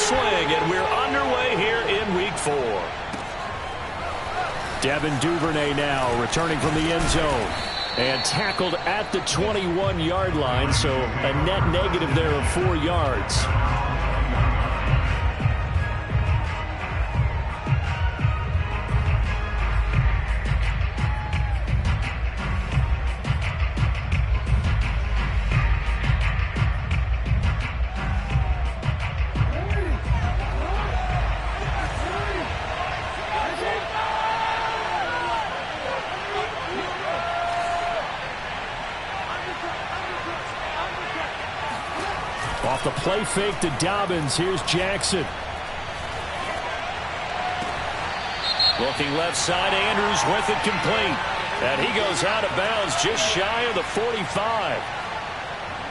swing, and we're underway here in Week 4. Devin Duvernay now returning from the end zone. And tackled at the 21-yard line, so a net negative there of 4 yards. Off the play fake to Dobbins. Here's Jackson. Looking left side, Andrews with it complete. And he goes out of bounds just shy of the 45.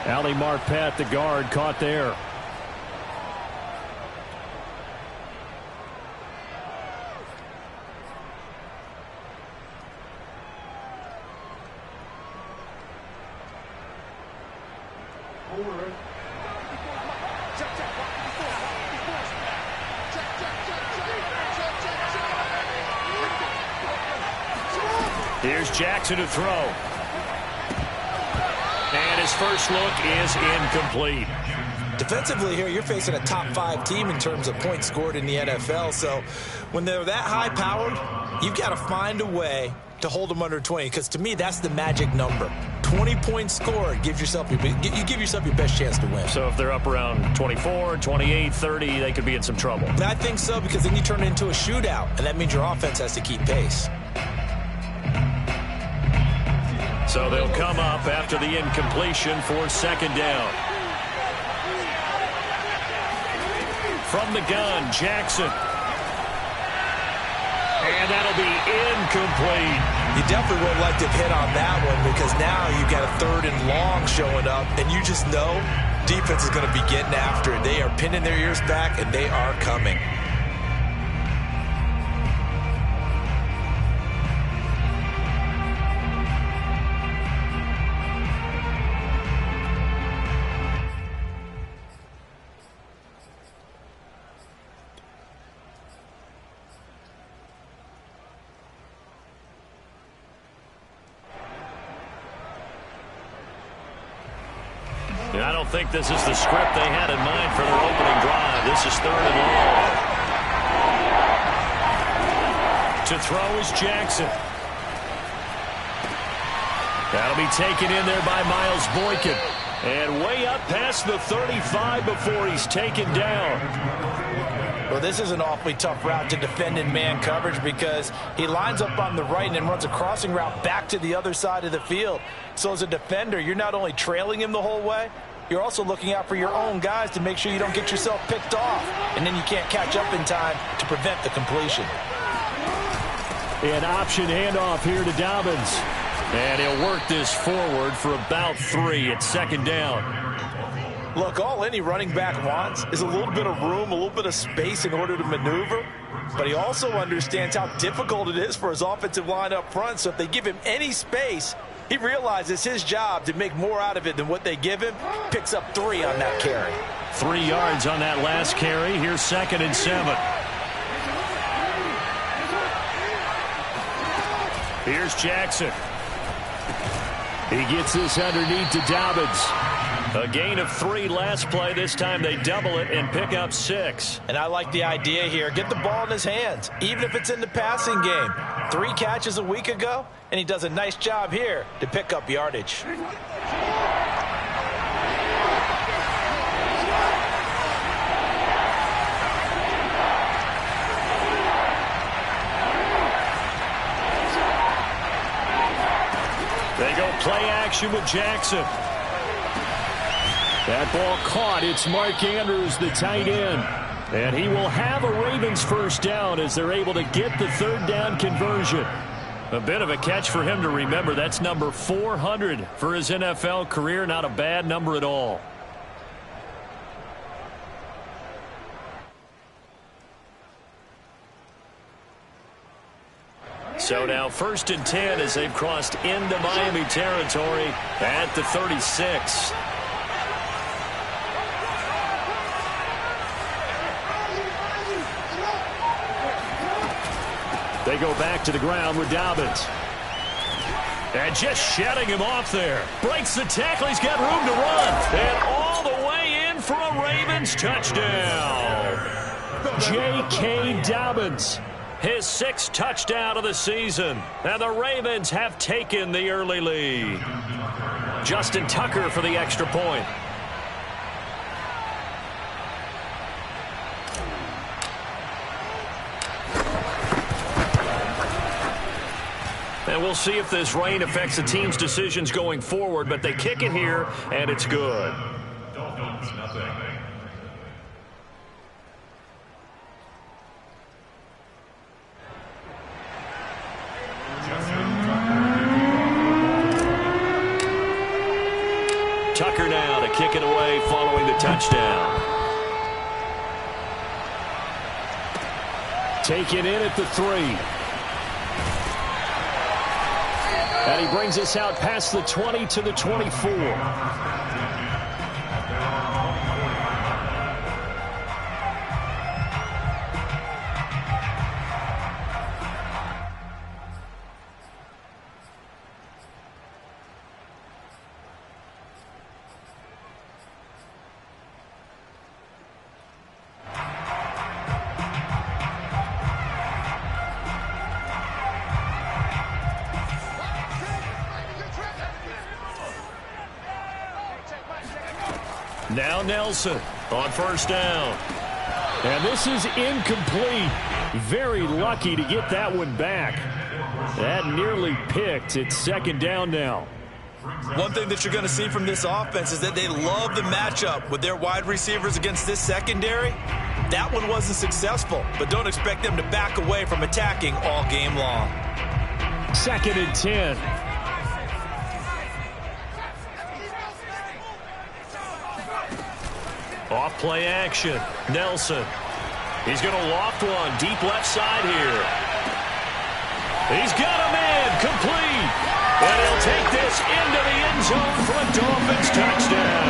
Ali Marpet, the guard, caught there. Here's Jackson to throw. And his first look is incomplete. Defensively here, you're facing a top 5 team in terms of points scored in the NFL. So when they're that high-powered, you've got to find a way to hold them under 20. Because to me, that's the magic number. 20 points scored gives yourself you give yourself your best chance to win. So if they're up around 24, 28, 30, they could be in some trouble. And I think so, because then you turn it into a shootout, and that means your offense has to keep pace. So they'll come up after the incompletion for second down. From the gun, Jackson. And that'll be incomplete. You definitely would have liked to hit on that one, because now you've got a 3rd and long showing up, and you just know defense is going to be getting after it. They are pinning their ears back, and they are coming. I don't think this is the script they had in mind for their opening drive. This is 3rd and long. To throw is Jackson. That'll be taken in there by Miles Boykin. And way up past the 35 before he's taken down. Well, this is an awfully tough route to defend in man coverage, because he lines up on the right and then runs a crossing route back to the other side of the field. So as a defender, you're not only trailing him the whole way, you're also looking out for your own guys to make sure you don't get yourself picked off. And then you can't catch up in time to prevent the completion. An option handoff here to Dobbins. And he'll work this forward for about 3 at second down. Look, all any running back wants is a little bit of room, a little bit of space in order to maneuver. But he also understands how difficult it is for his offensive line up front. So if they give him any space, he realizes his job to make more out of it than what they give him. Picks up 3 on that carry. 3 yards on that last carry. Here's 2nd and 7. Here's Jackson. He gets this underneath to Dobbins. A gain of 3 last play. This time they double it and pick up 6. And I like the idea here. Get the ball in his hands, even if it's in the passing game. 3 catches a week ago, and he does a nice job here to pick up yardage. They go play action with Jackson. That ball caught. It's Mark Andrews, the tight end. And he will have a Ravens first down as they're able to get the 3rd down conversion. A bit of a catch for him to remember. That's number 400 for his NFL career. Not a bad number at all. So now 1st and 10 as they've crossed into Miami territory at the 36. They go back to the ground with Dobbins. And just shedding him off there. Breaks the tackle. He's got room to run. And all the way in for a Ravens touchdown. J.K. Dobbins. His 6th touchdown of the season. And the Ravens have taken the early lead. Justin Tucker for the extra point. And we'll see if this rain affects the team's decisions going forward, but they kick it here, and it's good. Tucker now to kick it away following the touchdown. Taken in at the 3. And he brings us out past the 20 to the 24. Now Nelson on first down. And this is incomplete. Very lucky to get that one back. That nearly picked. It's 2nd down now. One thing that you're going to see from this offense is that they love the matchup with their wide receivers against this secondary. That one wasn't successful, but don't expect them to back away from attacking all game long. 2nd and 10. Off play action. Nelson. He's going to loft one. Deep left side here. He's got a man. Complete. And he'll take this into the end zone for a Dolphins touchdown.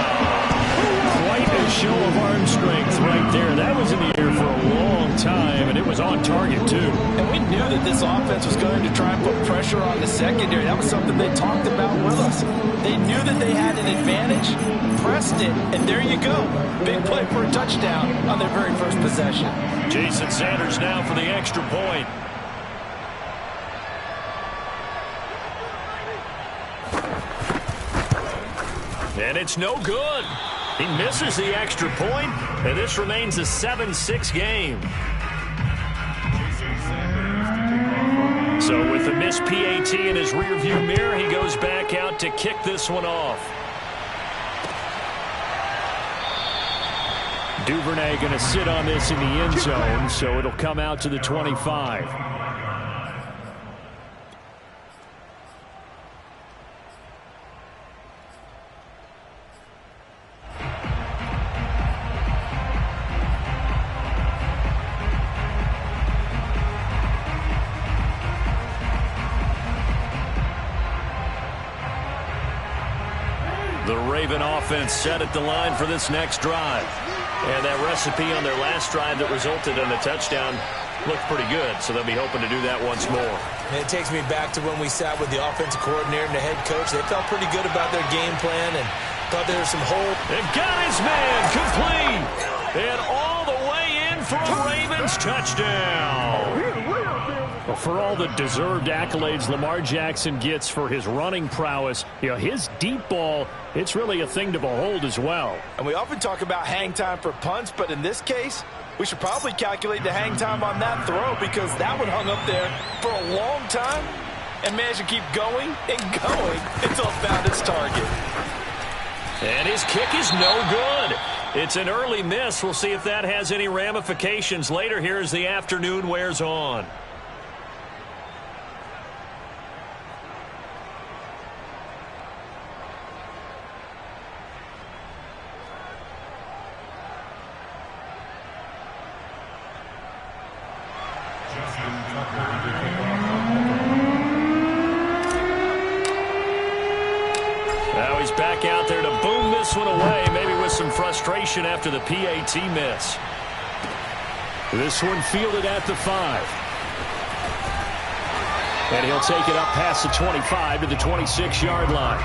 Quite a show of arm strength right there. That was in the air for a long time, and it was on target, too. And we knew that this offense was going to try and put pressure on the secondary. That was something they talked about with us. They knew that they had an advantage, pressed it, and there you go. Big play for a touchdown on their very first possession. Jason Sanders now for the extra point. And it's no good. He misses the extra point, and this remains a 7-6 game. So with the missed PAT in his rearview mirror, he goes back out to kick this one off. Duvernay going to sit on this in the end zone, so it'll come out to the 25. The Raven offense set at the line for this next drive. And that recipe on their last drive that resulted in a touchdown looked pretty good, so they'll be hoping to do that once more. And it takes me back to when we sat with the offensive coordinator and the head coach. They felt pretty good about their game plan and thought there was some holes. And got his man complete. And all the way in for a Ravens touchdown. Well, for all the deserved accolades Lamar Jackson gets for his running prowess, his deep ball, it's really a thing to behold as well. And we often talk about hang time for punts, but in this case, we should probably calculate the hang time on that throw because that one hung up there for a long time and managed to keep going and going until it found its target. And his kick is no good. It's an early miss. We'll see if that has any ramifications later here as the afternoon wears on. Now he's back out there to boom this one away, maybe with some frustration after the PAT miss. This one fielded at the 5. And he'll take it up past the 25 to the 26-yard line.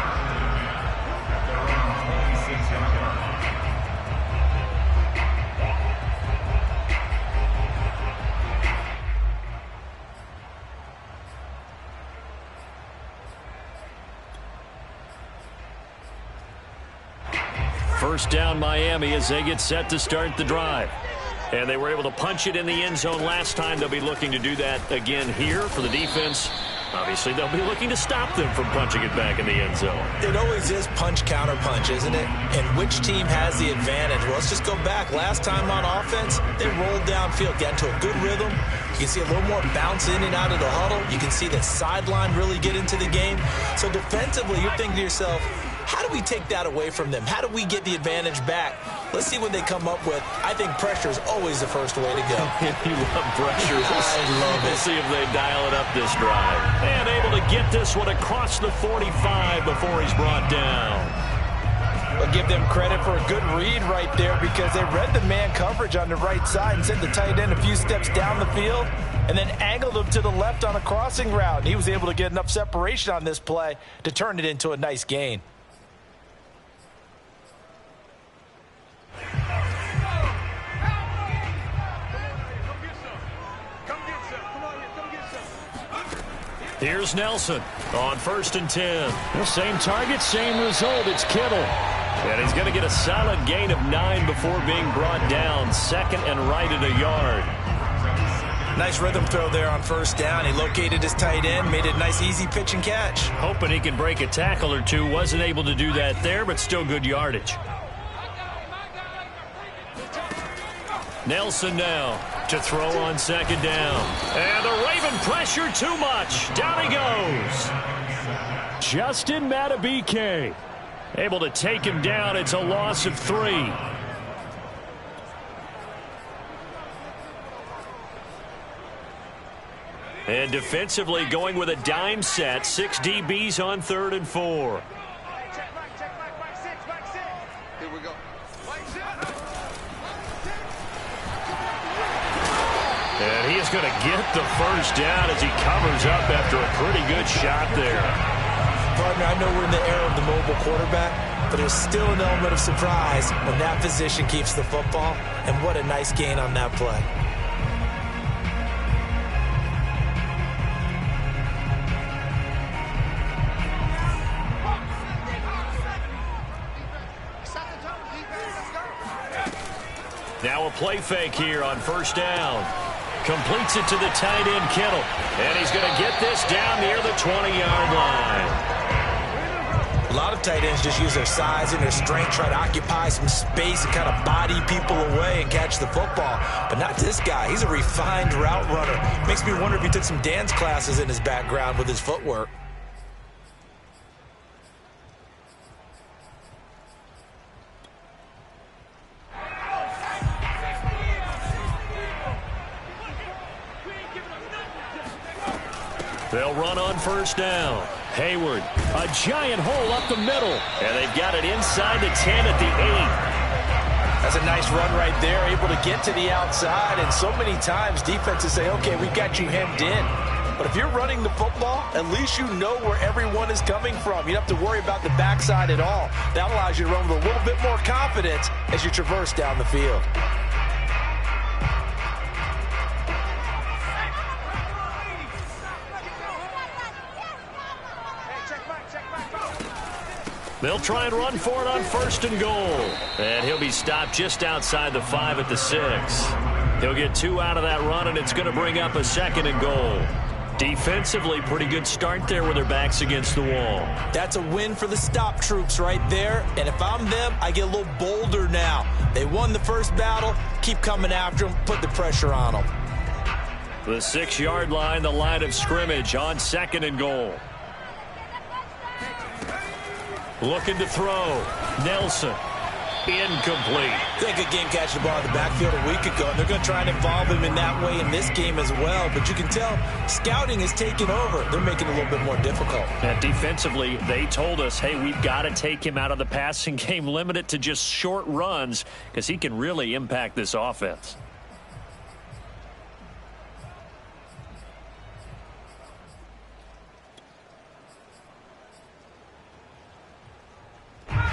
First down Miami as they get set to start the drive. And they were able to punch it in the end zone last time. They'll be looking to do that again here for the defense. Obviously, they'll be looking to stop them from punching it back in the end zone. It always is punch, counter punch, isn't it? And which team has the advantage? Well, let's just go back. Last time on offense, they rolled downfield, got into a good rhythm. You can see a little more bounce in and out of the huddle. You can see the sideline really get into the game. So defensively, you're thinking to yourself, how do we take that away from them? How do we get the advantage back? Let's see what they come up with. I think pressure is always the first way to go. You love pressure. I love it. We'll see if they dial it up this drive. And able to get this one across the 45 before he's brought down. I'll give them credit for a good read right there because they read the man coverage on the right side and sent the tight end a few steps down the field and then angled him to the left on a crossing route. And he was able to get enough separation on this play to turn it into a nice gain. Here's Nelson on 1st and 10. Same target, same result. It's Kittle. And he's going to get a solid gain of 9 before being brought down. Second and right at a yard. Nice rhythm throw there on 1st down. He located his tight end, made it a nice easy pitch and catch. Hoping he can break a tackle or two. Wasn't able to do that there, but still good yardage. Nelson now to throw on 2nd down. And the Raven pressure too much. Down he goes. Justin Matabike able to take him down. It's a loss of 3. And defensively going with a dime set. 6 DBs on 3rd and 4. Here we go. And he is going to get the first down as he covers up after a pretty good shot there. Partner, I know we're in the era of the mobile quarterback, but there's still an element of surprise when that position keeps the football. And what a nice gain on that play. Now a play fake here on 1st down. Completes it to the tight end, Kittle. And he's going to get this down near the 20-yard line. A lot of tight ends just use their size and their strength, try to occupy some space and kind of body people away and catch the football. But not this guy. He's a refined route runner. Makes me wonder if he took some dance classes in his background with his footwork. They'll run on 1st down. Hayward, a giant hole up the middle. And they've got it inside the 10 at the 8. That's a nice run right there, able to get to the outside. And so many times defenses say, okay, we've got you hemmed in. But if you're running the football, at least you know where everyone is coming from. You don't have to worry about the backside at all. That allows you to run with a little bit more confidence as you traverse down the field. They'll try and run for it on 1st and goal. And he'll be stopped just outside the 5 at the 6. He'll get 2 out of that run, and it's going to bring up a 2nd and goal. Defensively, pretty good start there with their backs against the wall. That's a win for the stop troops right there. And if I'm them, I get a little bolder now. They won the first battle. Keep coming after them. Put the pressure on them. The 6-yard line, the line of scrimmage on 2nd and goal. Looking to throw. Nelson. Incomplete. They could game catch the ball in the backfield a week ago, and they're going to try and involve him in that way in this game as well. But you can tell scouting is taking over. They're making it a little bit more difficult. And defensively, they told us, hey, we've got to take him out of the passing game, limit it to just short runs, because he can really impact this offense.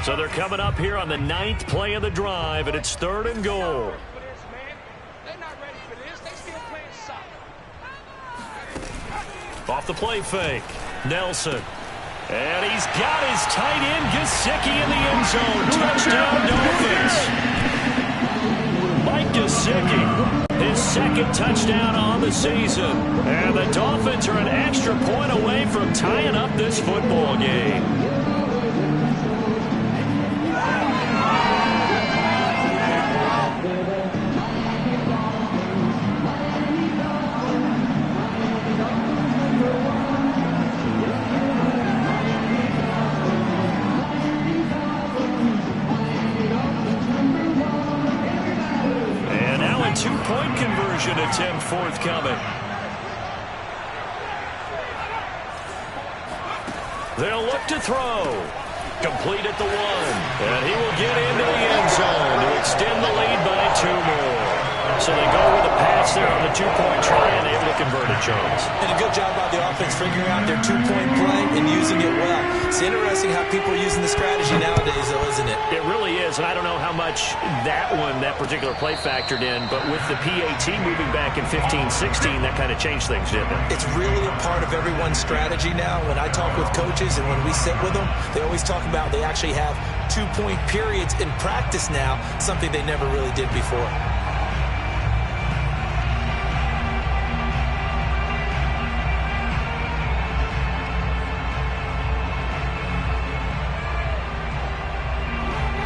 So they're coming up here on the 9th play of the drive, and it's 3rd and goal. Off the play fake, Nelson. And he's got his tight end, Gesicki, in the end zone. Touchdown, Dolphins. Mike Gesicki, his 2nd touchdown on the season. And the Dolphins are an extra point away from tying up this football game. Two-point conversion attempt forthcoming. They'll look to throw. Complete at the 1. And he will get into the end zone to extend the lead by 2 more. So they go with a pass there on the 2-point try and able to convert it, Charles. And a good job by the offense figuring out their 2-point play and using it well. It's interesting how people are using the strategy nowadays, though, isn't it? It really is, and I don't know how much that particular play factored in, but with the PAT moving back in 15-16, that kind of changed things, didn't it? It's really a part of everyone's strategy now. When I talk with coaches and when we sit with them, they always talk about they actually have 2-point periods in practice now, something they never really did before.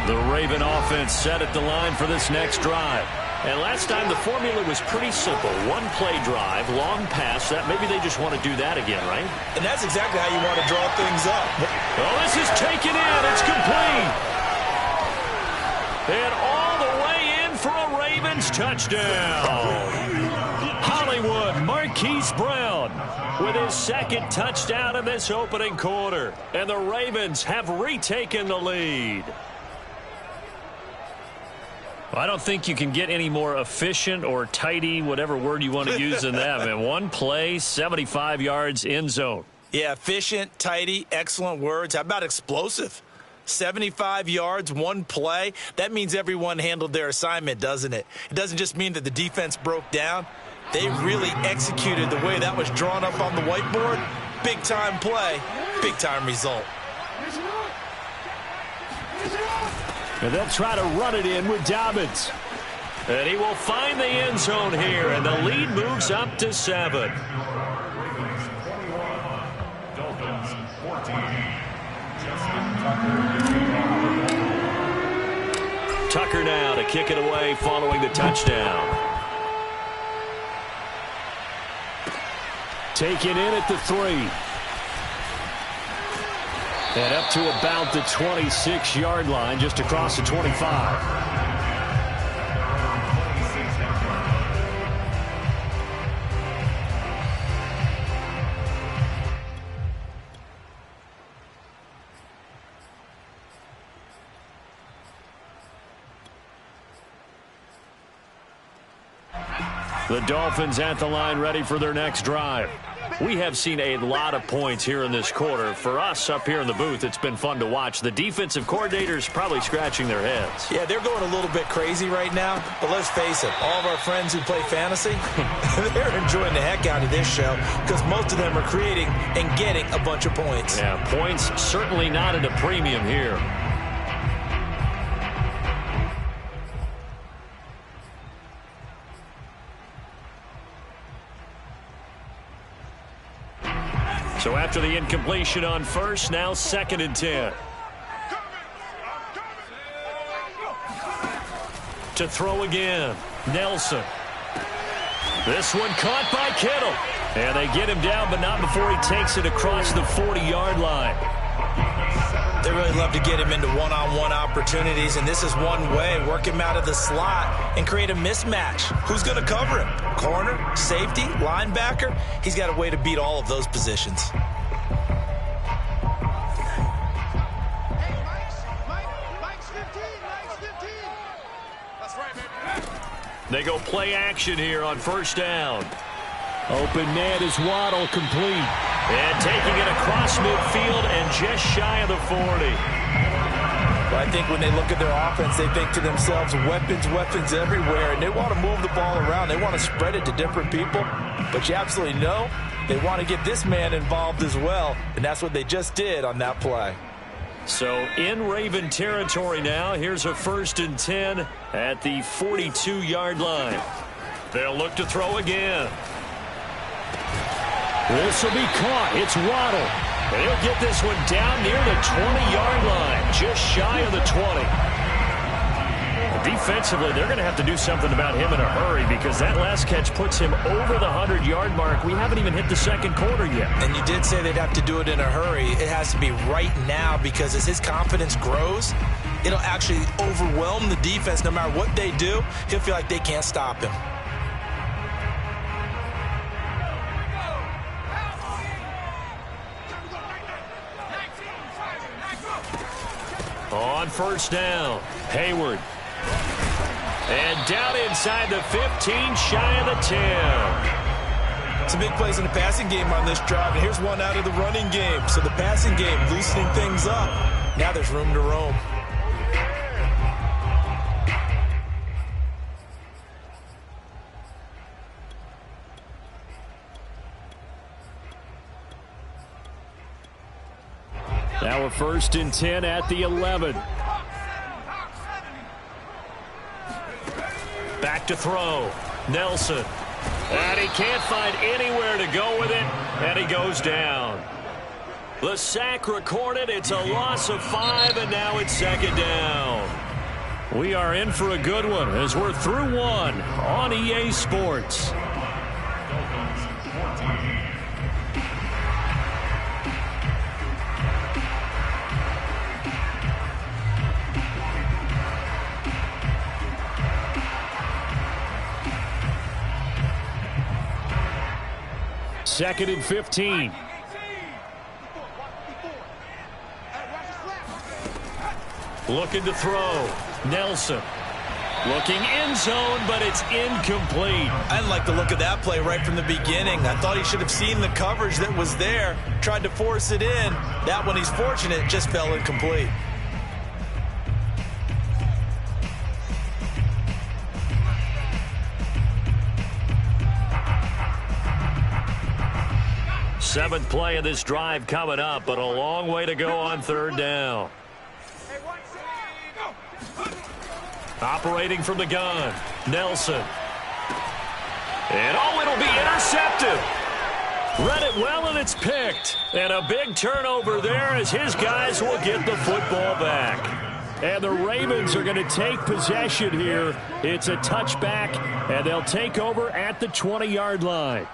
The Raven offense set at the line for this next drive. And last time the formula was pretty simple. 1-play drive, long pass. That maybe they just want to do that again, right? And that's exactly how you want to draw things up. Oh, this is taken in. It's complete. And all the way in for a Ravens touchdown. Hollywood Marquise Brown with his 2nd touchdown in this opening quarter. And the Ravens have retaken the lead. I don't think you can get any more efficient or tidy, whatever word you want to use in that, man. 1 play, 75 yards, end zone. Yeah, efficient, tidy, excellent words. How about explosive? 75 yards, 1 play. That means everyone handled their assignment, doesn't it? It doesn't just mean that the defense broke down. They really executed the way that was drawn up on the whiteboard. Big-time play, big-time result. And they'll try to run it in with Dobbins. And he will find the end zone here, and the lead moves up to 7. Tucker now to kick it away following the touchdown. Taken in at the 3. And up to about the 26-yard line, just across the 25. The Dolphins at the line ready for their next drive. We have seen a lot of points here in this quarter. For us up here in the booth, it's been fun to watch. The defensive coordinators probably scratching their heads. Yeah, they're going a little bit crazy right now. But let's face it, all of our friends who play fantasy, they're enjoying the heck out of this show because most of them are creating and getting a bunch of points. Yeah, points certainly not at a premium here. So after the incompletion on first, now 2nd and 10. To throw again, Nelson. This one caught by Kittle. And they get him down, but not before he takes it across the 40-yard line. They really love to get him into one-on-one opportunities, and this is one way. Work him out of the slot and create a mismatch. Who's going to cover him? Corner, safety, linebacker? He's got a way to beat all of those positions. They go play action here on first down. Open man is Waddle, complete. And taking it across midfield and just shy of the 40. think when they look at their offense, they think to themselves, weapons, weapons everywhere, and they want to move the ball around. They want to spread it to different people, but you absolutely know they want to get this man involved as well, and that's what they just did on that play. So in Raven territory now, here's a 1st and 10 at the 42-yard line. They'll look to throw again. This will be caught. It's Waddle. And he'll get this one down near the 20-yard line, just shy of the 20. Defensively, they're going to have to do something about him in a hurry because that last catch puts him over the 100-yard mark. We haven't even hit the second quarter yet. And you did say they'd have to do it in a hurry. It has to be right now because as his confidence grows, it'll actually overwhelm the defense. No matter what they do, he'll feel like they can't stop him. On 1st down, Hayward. And down inside the 15, shy of the 10. Some big plays in the passing game on this drive, and here's one out of the running game. So the passing game loosening things up. Now there's room to roam. Now a 1st and 10 at the 11. Back to throw. Nelson. And he can't find anywhere to go with it, and he goes down. The sack recorded. It's a loss of 5, and now it's 2nd down. We are in for a good one as we're through one on EA Sports. Second and 15. Looking to throw. Nelson. Looking end zone, but it's incomplete. I didn't like the look of that play right from the beginning. I thought he should have seen the coverage that was there, tried to force it in. That one, he's fortunate, just fell incomplete. Seventh play of this drive coming up, but a long way to go on 3rd down. Operating from the gun, Nelson. And it'll be intercepted. Read it well, and it's picked. And a big turnover there as his guys will get the football back. And the Ravens are going to take possession here. It's a touchback, and they'll take over at the 20-yard line.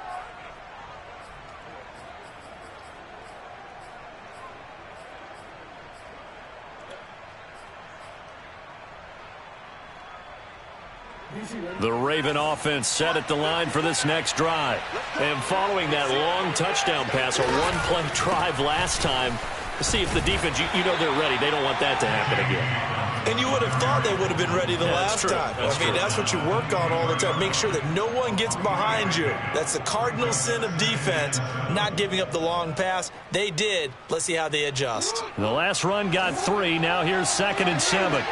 The Raven offense set at the line for this next drive. And following that long touchdown pass, a one-play drive last time, to see if the defense, you know they're ready. They don't want that to happen again. And you would have thought they would have been ready the last time. That's what you work on all the time. Make sure that no one gets behind you. That's the cardinal sin of defense, not giving up the long pass. They did. Let's see how they adjust. The last run got 3. Now here's 2nd and 7.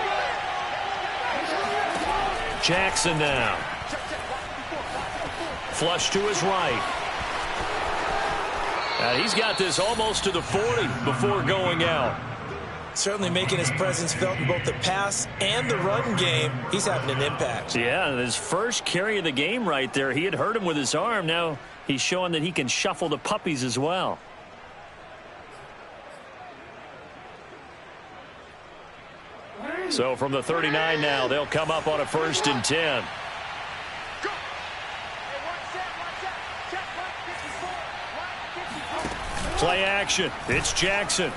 Jackson now. Flush to his right. He's got this almost to the 40 before going out. Certainly making his presence felt in both the pass and the run game. He's having an impact. Yeah, his first carry of the game right there. He had hurt him with his arm. Now he's showing that he can shuffle the puppies as well. So from the 39 now, they'll come up on a 1st and 10. Play action. It's Jackson.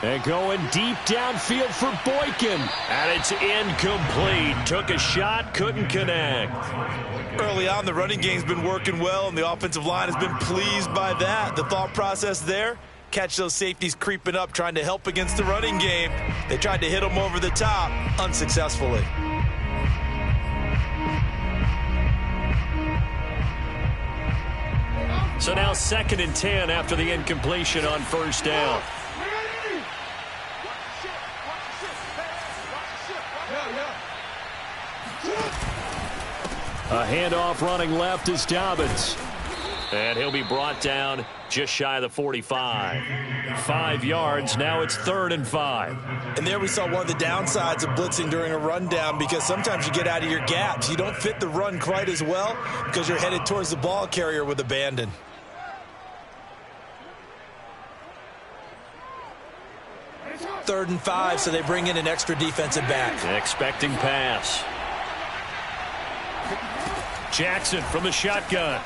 And going deep downfield for Boykin. And it's incomplete. Took a shot, couldn't connect. Early on, the running game's been working well, and the offensive line has been pleased by that. The thought process there, catch those safeties creeping up, trying to help against the running game. They tried to hit them over the top, unsuccessfully. So now 2nd and 10 after the incompletion on 1st down. A handoff running left is Dobbins. And he'll be brought down just shy of the 45. 5 yards. Now it's 3rd and 5. And there we saw one of the downsides of blitzing during a rundown, because sometimes you get out of your gaps. You don't fit the run quite as well because you're headed towards the ball carrier with abandon. Third and 5, so they bring in an extra defensive back. Expecting pass. Jackson from the shotgun.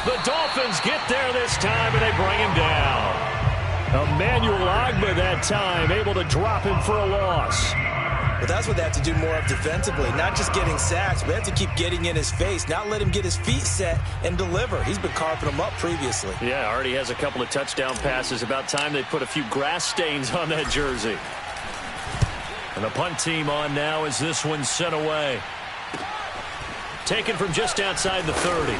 The Dolphins get there this time, and they bring him down. Emmanuel Ogbah that time, able to drop him for a loss. But that's what they have to do more of defensively, not just getting sacks, but they have to keep getting in his face, not let him get his feet set and deliver. He's been carving them up previously. Yeah, already has a couple of touchdown passes. About time they put a few grass stains on that jersey. And the punt team on now as this one's sent away. Taken from just outside the 30.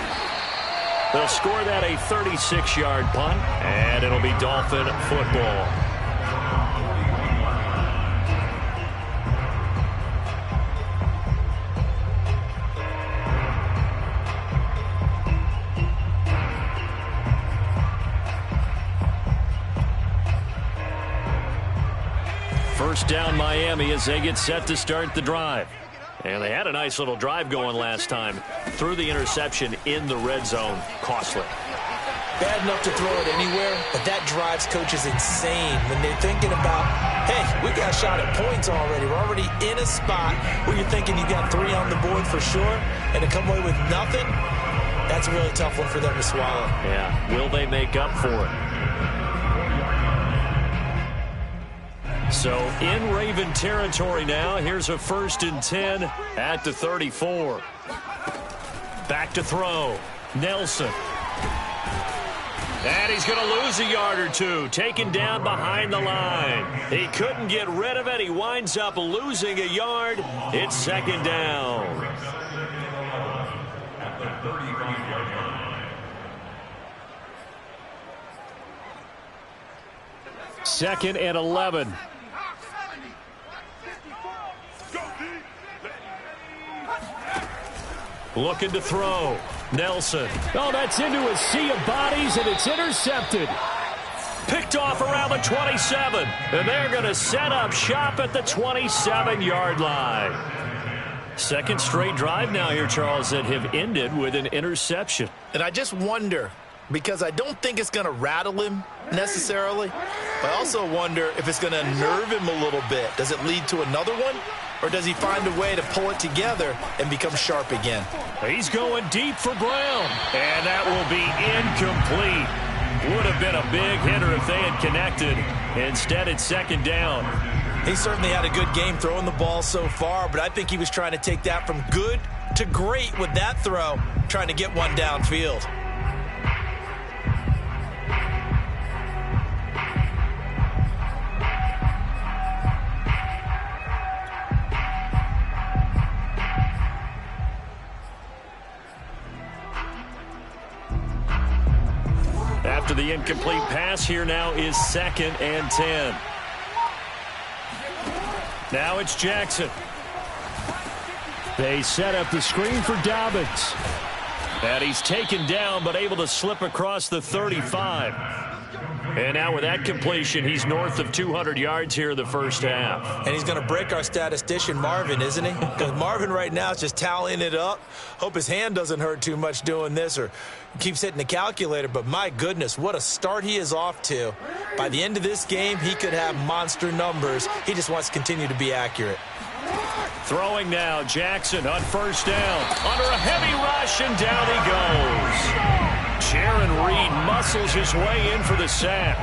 They'll score that a 36-yard punt, and it'll be Dolphin football. First down Miami as they get set to start the drive. And they had a nice little drive going last time. Threw the interception in the red zone. Costly. Bad enough to throw it anywhere, but that drives coaches insane when they're thinking about, hey, we got a shot at points already. We're already in a spot where you're thinking you got 3 on the board for sure, and to come away with nothing, that's a really tough one for them to swallow. Yeah, will they make up for it? So in Raven territory now. Here's a 1st and 10 at the 34. Back to throw. Nelson. And he's going to lose a yard or two. Taken down behind the line. He couldn't get rid of it. He winds up losing a yard. It's 2nd down. Second and 11. Looking to throw. Nelson. Oh, that's into a sea of bodies, and it's intercepted. Picked off around the 27. And they're going to set up shop at the 27-yard line. Second straight drive now here, Charles, that have ended with an interception. And I just wonder, because I don't think it's going to rattle him necessarily, but I also wonder if it's going to nerve him a little bit. Does it lead to another one? Or does he find a way to pull it together and become sharp again? He's going deep for Brown. And that will be incomplete. Would have been a big hitter if they had connected. Instead, it's 2nd down. He certainly had a good game throwing the ball so far, but I think he was trying to take that from good to great with that throw, trying to get one downfield. After the incomplete pass, here now is 2nd and 10. Now it's Jackson. They set up the screen for Dobbins. And he's taken down, but able to slip across the 35. And now with that completion, he's north of 200 yards here in the first half. And he's going to break our statistician, Marvin, isn't he? Because Marvin right now is just tallying it up. Hope his hand doesn't hurt too much doing this or keeps hitting the calculator. But my goodness, what a start he is off to. By the end of this game, he could have monster numbers. He just wants to continue to be accurate. Throwing now, Jackson on 1st down. Under a heavy rush, and down he goes. Jaron Reed muscles his way in for the sack.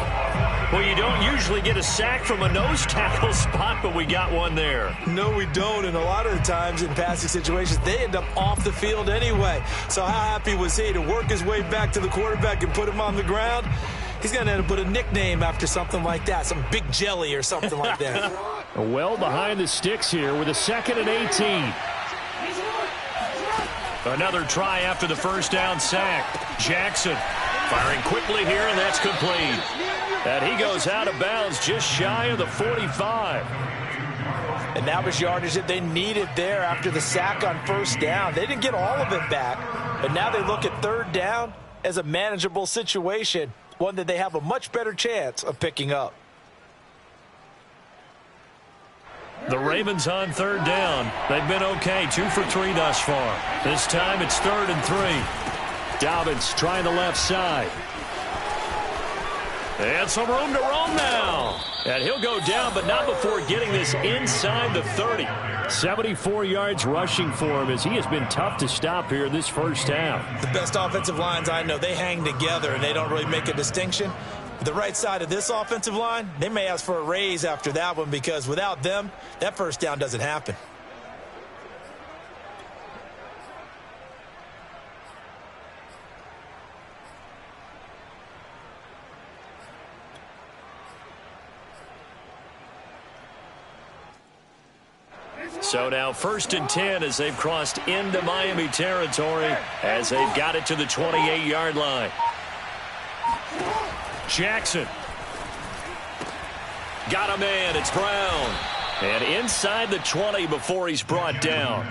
Well, you don't usually get a sack from a nose tackle spot, but we got one there. No, we don't, and a lot of the times in passing situations, they end up off the field anyway. So how happy was he to work his way back to the quarterback and put him on the ground? He's going to end up with a nickname after something like that, some Big Jelly or something like that. Well behind the sticks here with a 2nd and 18. Another try after the 1st down sack. Jackson firing quickly here, and that's complete. And he goes out of bounds just shy of the 45. And that was yardage that they needed there after the sack on first down. They didn't get all of it back, but now they look at third down as a manageable situation, one that they have a much better chance of picking up. The Ravens on third down. They've been okay, 2 for 3 thus far. This time it's 3rd and 3. Dobbins trying the left side. And some room to roam now. And he'll go down, but not before getting this inside the 30. 74 yards rushing for him as he has been tough to stop here this first half. The best offensive lines I know, they hang together and they don't really make a distinction. The right side of this offensive line, they may ask for a raise after that one because without them, that first down doesn't happen. So now 1st and 10 as they've crossed into Miami territory as they've got it to the 28-yard line. Jackson. Got a man. It's Brown. And inside the 20 before he's brought down.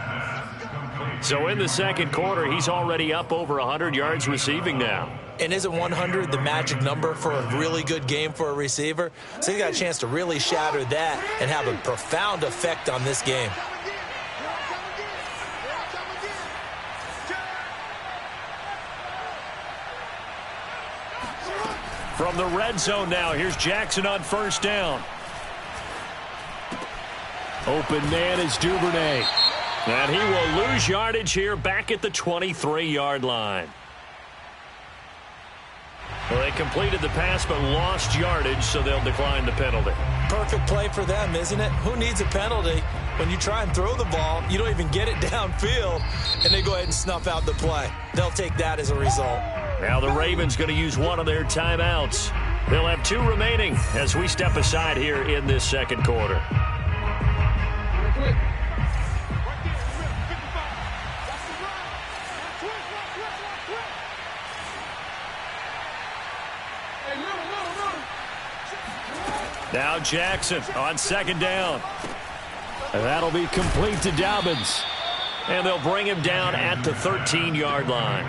So in the second quarter, he's already up over 100 yards receiving now. And isn't 100 the magic number for a really good game for a receiver? So he's got a chance to really shatter that and have a profound effect on this game. From the red zone now, here's Jackson on first down. Open man is Duvernay. And he will lose yardage here back at the 23-yard line. Well, they completed the pass but lost yardage, so they'll decline the penalty. Perfect play for them, isn't it? Who needs a penalty when you try and throw the ball, you don't even get it downfield, and they go ahead and snuff out the play. They'll take that as a result. Now the Ravens going to use one of their timeouts. They'll have 2 remaining as we step aside here in this second quarter. Now Jackson on second down. And that'll be complete to Dobbins. And they'll bring him down at the 13-yard line.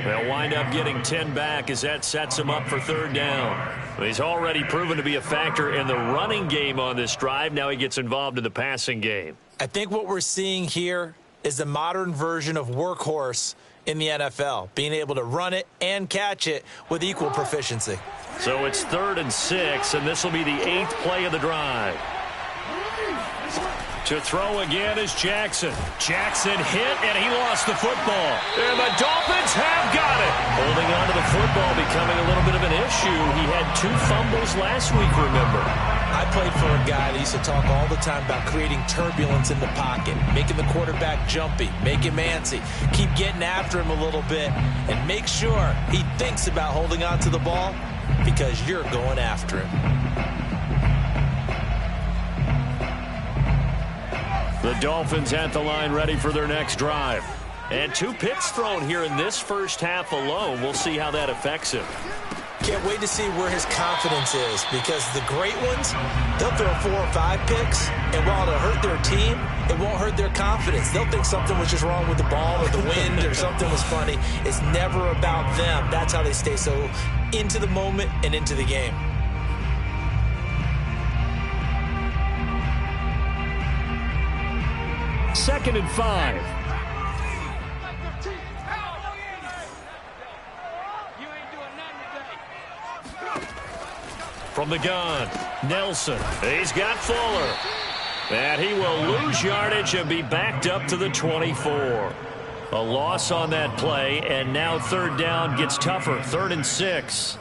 They'll wind up getting 10 back as that sets him up for third down. He's already proven to be a factor in the running game on this drive. Now he gets involved in the passing game. I think what we're seeing here is the modern version of workhorse in the NFL, being able to run it and catch it with equal proficiency. So it's 3rd and 6, and this will be the 8th play of the drive. To throw again is Jackson. Jackson hit, and he lost the football. And the Dolphins have got it. Holding on to the football becoming a little bit of an issue. He had 2 fumbles last week, remember. I played for a guy that used to talk all the time about creating turbulence in the pocket, making the quarterback jumpy, make him antsy, keep getting after him a little bit, and make sure he thinks about holding on to the ball because you're going after him. The Dolphins at the line ready for their next drive. And 2 picks thrown here in this first half alone. We'll see how that affects him. Can't wait to see where his confidence is because the great ones, they'll throw 4 or 5 picks, and while it'll hurt their team, it won't hurt their confidence. They'll think something was just wrong with the ball or the wind or something was funny. It's never about them. That's how they stay so into the moment and into the game. Second and 5. From the gun, Nelson. He's got Fuller. And he will lose yardage and be backed up to the 24. A loss on that play, and now third down gets tougher. 3rd and 6.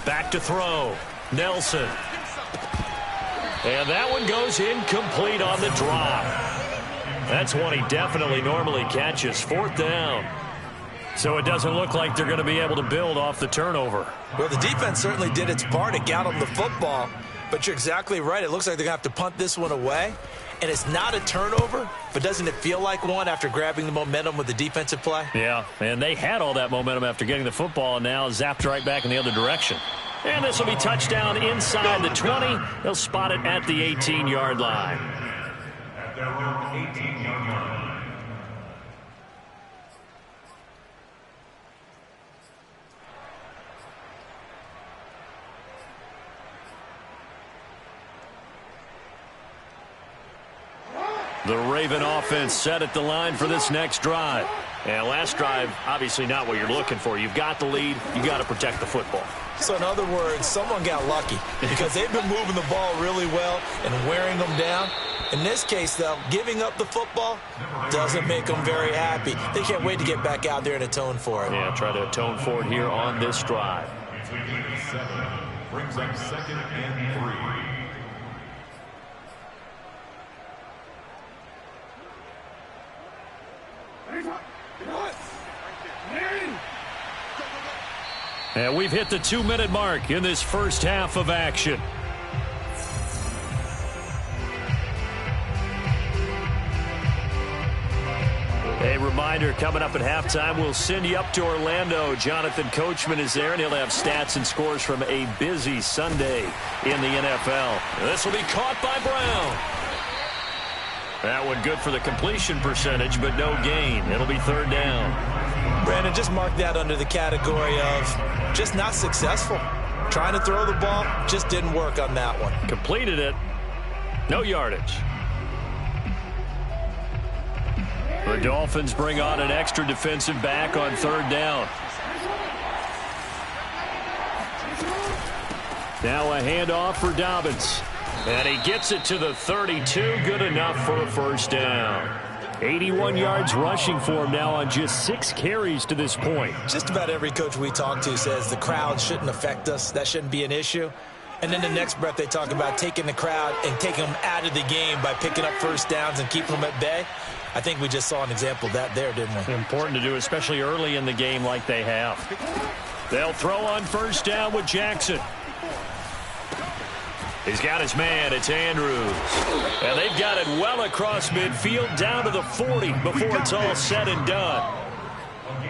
Back to throw. Nelson. And that one goes incomplete on the drop. That's one he definitely normally catches. 4th down. So it doesn't look like they're going to be able to build off the turnover. Well, the defense certainly did its part to get them the football. But you're exactly right. It looks like they're going to have to punt this one away. and it's not a turnover, but doesn't it feel like one after grabbing the momentum with the defensive play? Yeah, and they had all that momentum after getting the football and now zapped right back in the other direction. And this will be touchdown inside the 20. They'll spot it at the 18-yard line. At their own 18-yard line. The Raven offense set at the line for this next drive. And last drive, obviously not what you're looking for. You've got the lead. You've got to protect the football. So in other words, someone got lucky because they've been moving the ball really well and wearing them down. In this case, though, giving up the football doesn't make them very happy. They can't wait to get back out there and atone for it. Yeah, try to atone for it here on this drive. Brings up 2nd and 3. And we've hit the 2-minute mark in this first half of action. A reminder, coming up at halftime, we'll send you up to Orlando. Jonathan Coachman is there, and he'll have stats and scores from a busy Sunday in the NFL. This will be caught by Brown. That one good for the completion percentage, but no gain. It'll be 3rd down. Brandon, just mark that under the category of just not successful. Trying to throw the ball, just didn't work on that one. Completed it. No yardage. The Dolphins bring on an extra defensive back on 3rd down. Now a handoff for Dobbins. And he gets it to the 32. Good enough for a 1st down. 81 yards rushing for him now on just 6 carries to this point. Just about every coach we talk to says the crowd shouldn't affect us. That shouldn't be an issue. And then the next breath they talk about taking the crowd and taking them out of the game by picking up 1st downs and keeping them at bay. I think we just saw an example of that there, didn't we? Important to do, especially early in the game like they have. They'll throw on 1st down with Jackson. He's got his man. It's Andrews. And they've got it well across midfield down to the 40 before it's all said and done.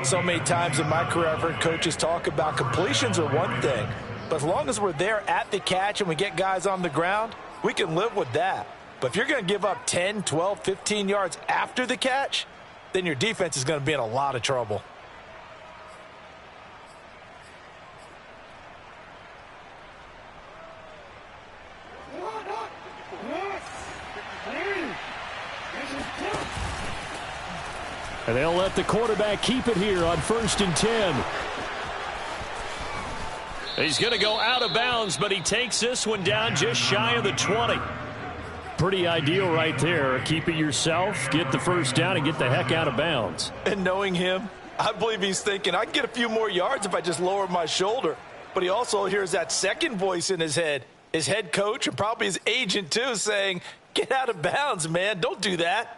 So many times in my career, I've heard coaches talk about completions are one thing. But as long as we're there at the catch and we get guys on the ground, we can live with that. But if you're going to give up 10, 12, 15 yards after the catch, then your defense is going to be in a lot of trouble. And they'll let the quarterback keep it here on 1st and 10. He's going to go out of bounds, but he takes this one down just shy of the 20. Pretty ideal right there. Keep it yourself, get the 1st down, and get the heck out of bounds. And knowing him, I believe he's thinking, I can get a few more yards if I just lower my shoulder. But he also hears that second voice in his head, his head coach and probably his agent too, saying, get out of bounds, man. Don't do that.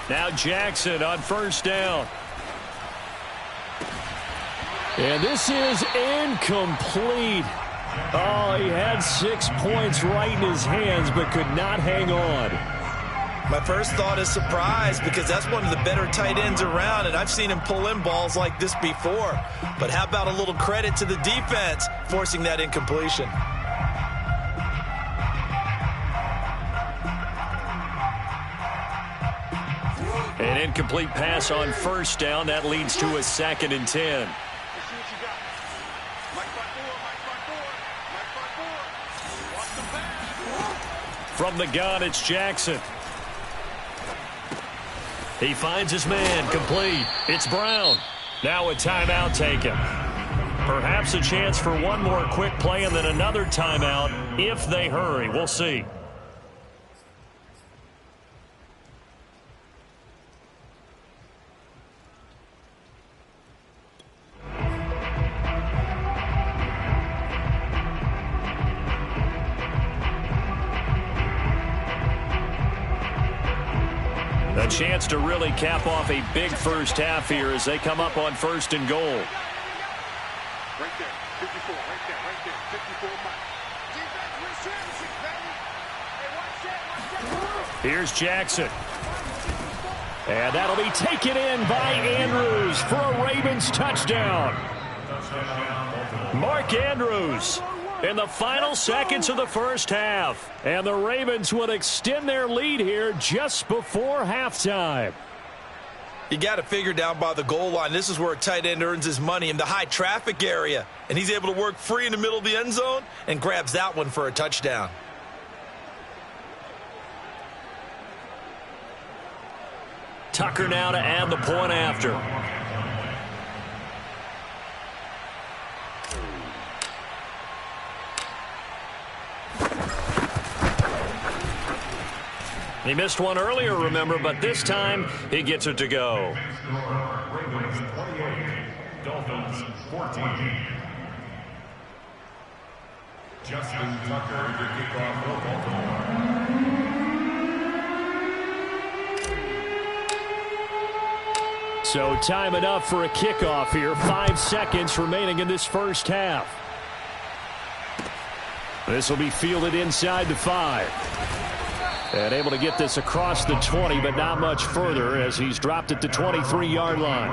Now Jackson on 1st down. And this is incomplete. Oh, he had 6 points right in his hands, but could not hang on. My first thought is surprise because that's one of the better tight ends around, and I've seen him pull in balls like this before. But how about a little credit to the defense forcing that incompletion? An incomplete pass on 1st down. That leads to a 2nd and 10. From the gun, it's Jackson. He finds his man, complete. It's Brown. Now a timeout taken. Perhaps a chance for one more quick play and then another timeout if they hurry. We'll see. A chance to really cap off a big first half here as they come up on 1st and goal. Right there, 54, right there, 54 miles. Here's Jackson. And that'll be taken in by Andrews for a Ravens touchdown. Mark Andrews in the final seconds of the first half. And the Ravens would extend their lead here just before halftime. You got to figure down by the goal line. This is where a tight end earns his money, in the high traffic area. And he's able to work free in the middle of the end zone and grabs that one for a touchdown. Tucker now to add the point after. He missed one earlier, remember, but this time he gets it to go. Ravens 28, Dolphins 14. Justin Tucker to kick off for Baltimore. So time enough for a kickoff here. 5 seconds remaining in this first half. This will be fielded inside the 5. And able to get this across the 20, but not much further as he's dropped at the 23-yard line.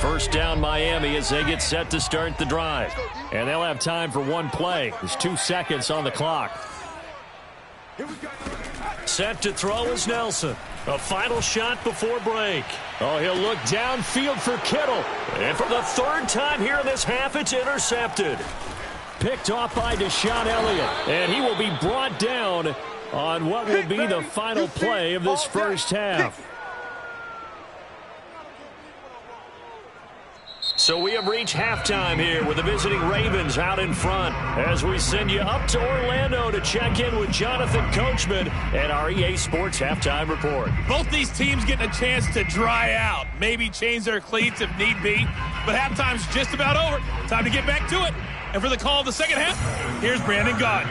First down Miami as they get set to start the drive. And they'll have time for one play. There's 2 seconds on the clock. Set to throw is Nelson. A final shot before break. Oh, he'll look downfield for Kittle. And for the 3rd time here in this half, it's intercepted. Picked off by Deshaun Elliott. And he will be brought down on what will be the final play of this first half. So we have reached halftime here with the visiting Ravens out in front as we send you up to Orlando to check in with Jonathan Coachman and our EA Sports Halftime Report. Both these teams getting a chance to dry out, maybe change their cleats if need be, but halftime's just about over. Time to get back to it. And for the call of the second half, here's Brandon Gaudin.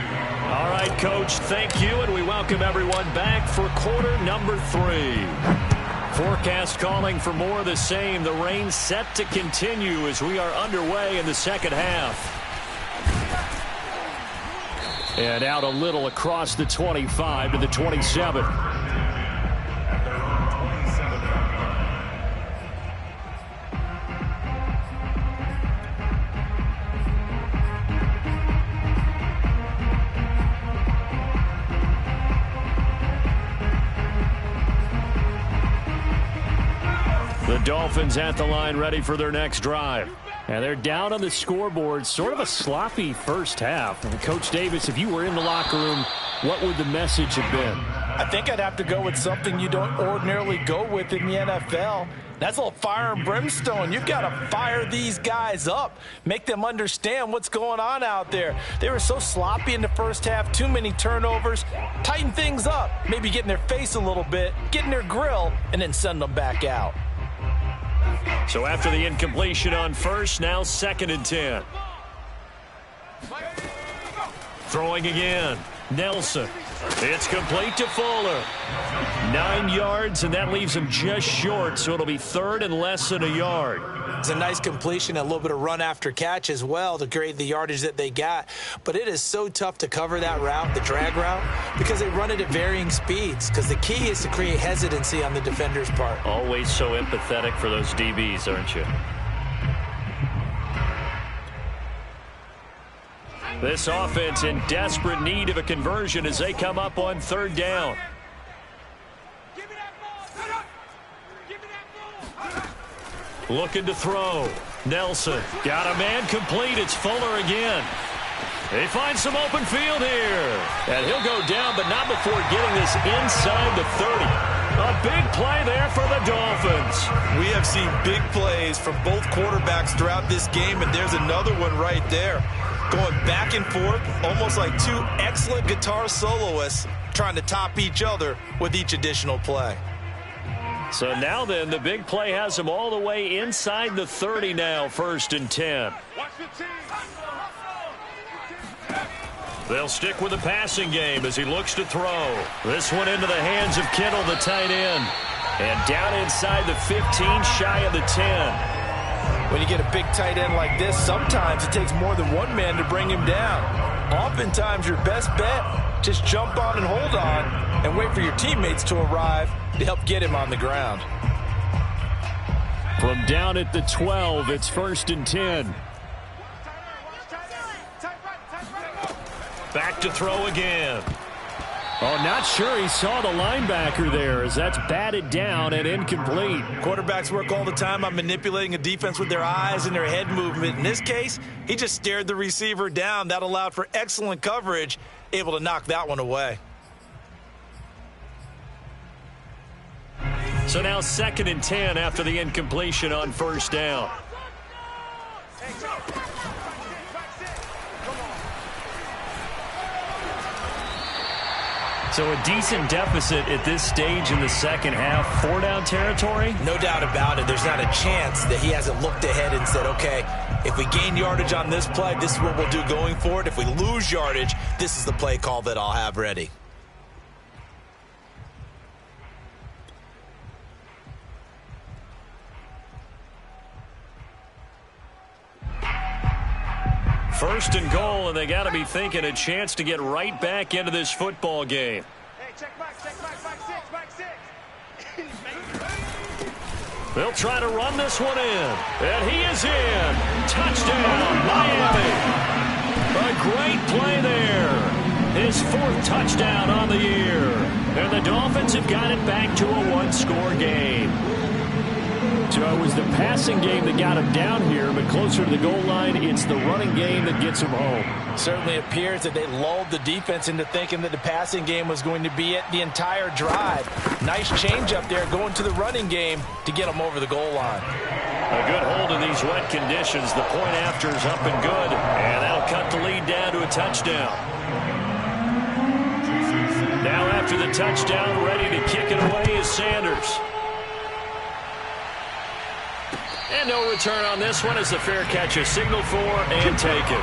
All right, Coach, thank you, and we welcome everyone back for quarter number 3. Forecast calling for more of the same. The rain set to continue as we are underway in the second half. And out a little across the 25 to the 27. The Dolphins at the line ready for their next drive. And they're down on the scoreboard. Sort of a sloppy first half. And Coach Davis, if you were in the locker room, what would the message have been? I think I'd have to go with something you don't ordinarily go with in the NFL. That's a little fire and brimstone. You've got to fire these guys up. Make them understand what's going on out there. They were so sloppy in the first half. Too many turnovers. Tighten things up. Maybe get in their face a little bit. Get in their grill. And then send them back out. So after the incompletion on first, now 2nd and 10. Throwing again. Nelson. It's complete to Fuller. 9 yards, and that leaves him just short, so it'll be 3rd and less than a yard. It's a nice completion, a little bit of run after catch as well to create the yardage that they got. But it is so tough to cover that route, the drag route, because they run it at varying speeds. Because the key is to create hesitancy on the defender's part. Always so empathetic for those DBs, aren't you? This offense in desperate need of a conversion as they come up on 3rd down. Looking to throw. Nelson got a man complete. It's Fuller again. They find some open field here. And he'll go down, but not before getting this inside the 30. A big play there for the Dolphins. We have seen big plays from both quarterbacks throughout this game, and there's another one right there. going back and forth, almost like two excellent guitar soloists trying to top each other with each additional play. So now then, the big play has him all the way inside the 30 now, 1st and 10. They'll stick with the passing game as he looks to throw. This one into the hands of Kittle, the tight end. And down inside the 15, shy of the 10. When you get a big tight end like this, sometimes it takes more than one man to bring him down. Oftentimes, your best bet, just jump on and hold on and wait for your teammates to arrive to help get him on the ground. From down at the 12, it's 1st and 10. Back to throw again. Oh, not sure he saw the linebacker there as that's batted down and incomplete. Quarterbacks work all the time on manipulating a defense with their eyes and their head movement. In this case, he just stared the receiver down. That allowed for excellent coverage, able to knock that one away. So now 2nd and 10 after the incompletion on 1st down. So a decent deficit at this stage in the second half. 4-down territory? No doubt about it. There's not a chance that he hasn't looked ahead and said, okay, if we gain yardage on this play, this is what we'll do going forward. If we lose yardage, this is the play call that I'll have ready. First and goal, and they got to be thinking a chance to get right back into this football game. Hey, check back six. They'll try to run this one in, and he is in. Touchdown, Miami. A great play there. His 4th touchdown on the year. And the Dolphins have got it back to a one-score game. So it was the passing game that got him down here, but closer to the goal line, it's the running game that gets him home. Certainly appears that they lulled the defense into thinking that the passing game was going to be it the entire drive. Nice change up there going to the running game to get them over the goal line. A good hold in these wet conditions. The point after is up and good, and that'll cut the lead down to a touchdown. Now after the touchdown, ready to kick it away is Sanders. And no return on this one as the fair catch is signaled for and taken.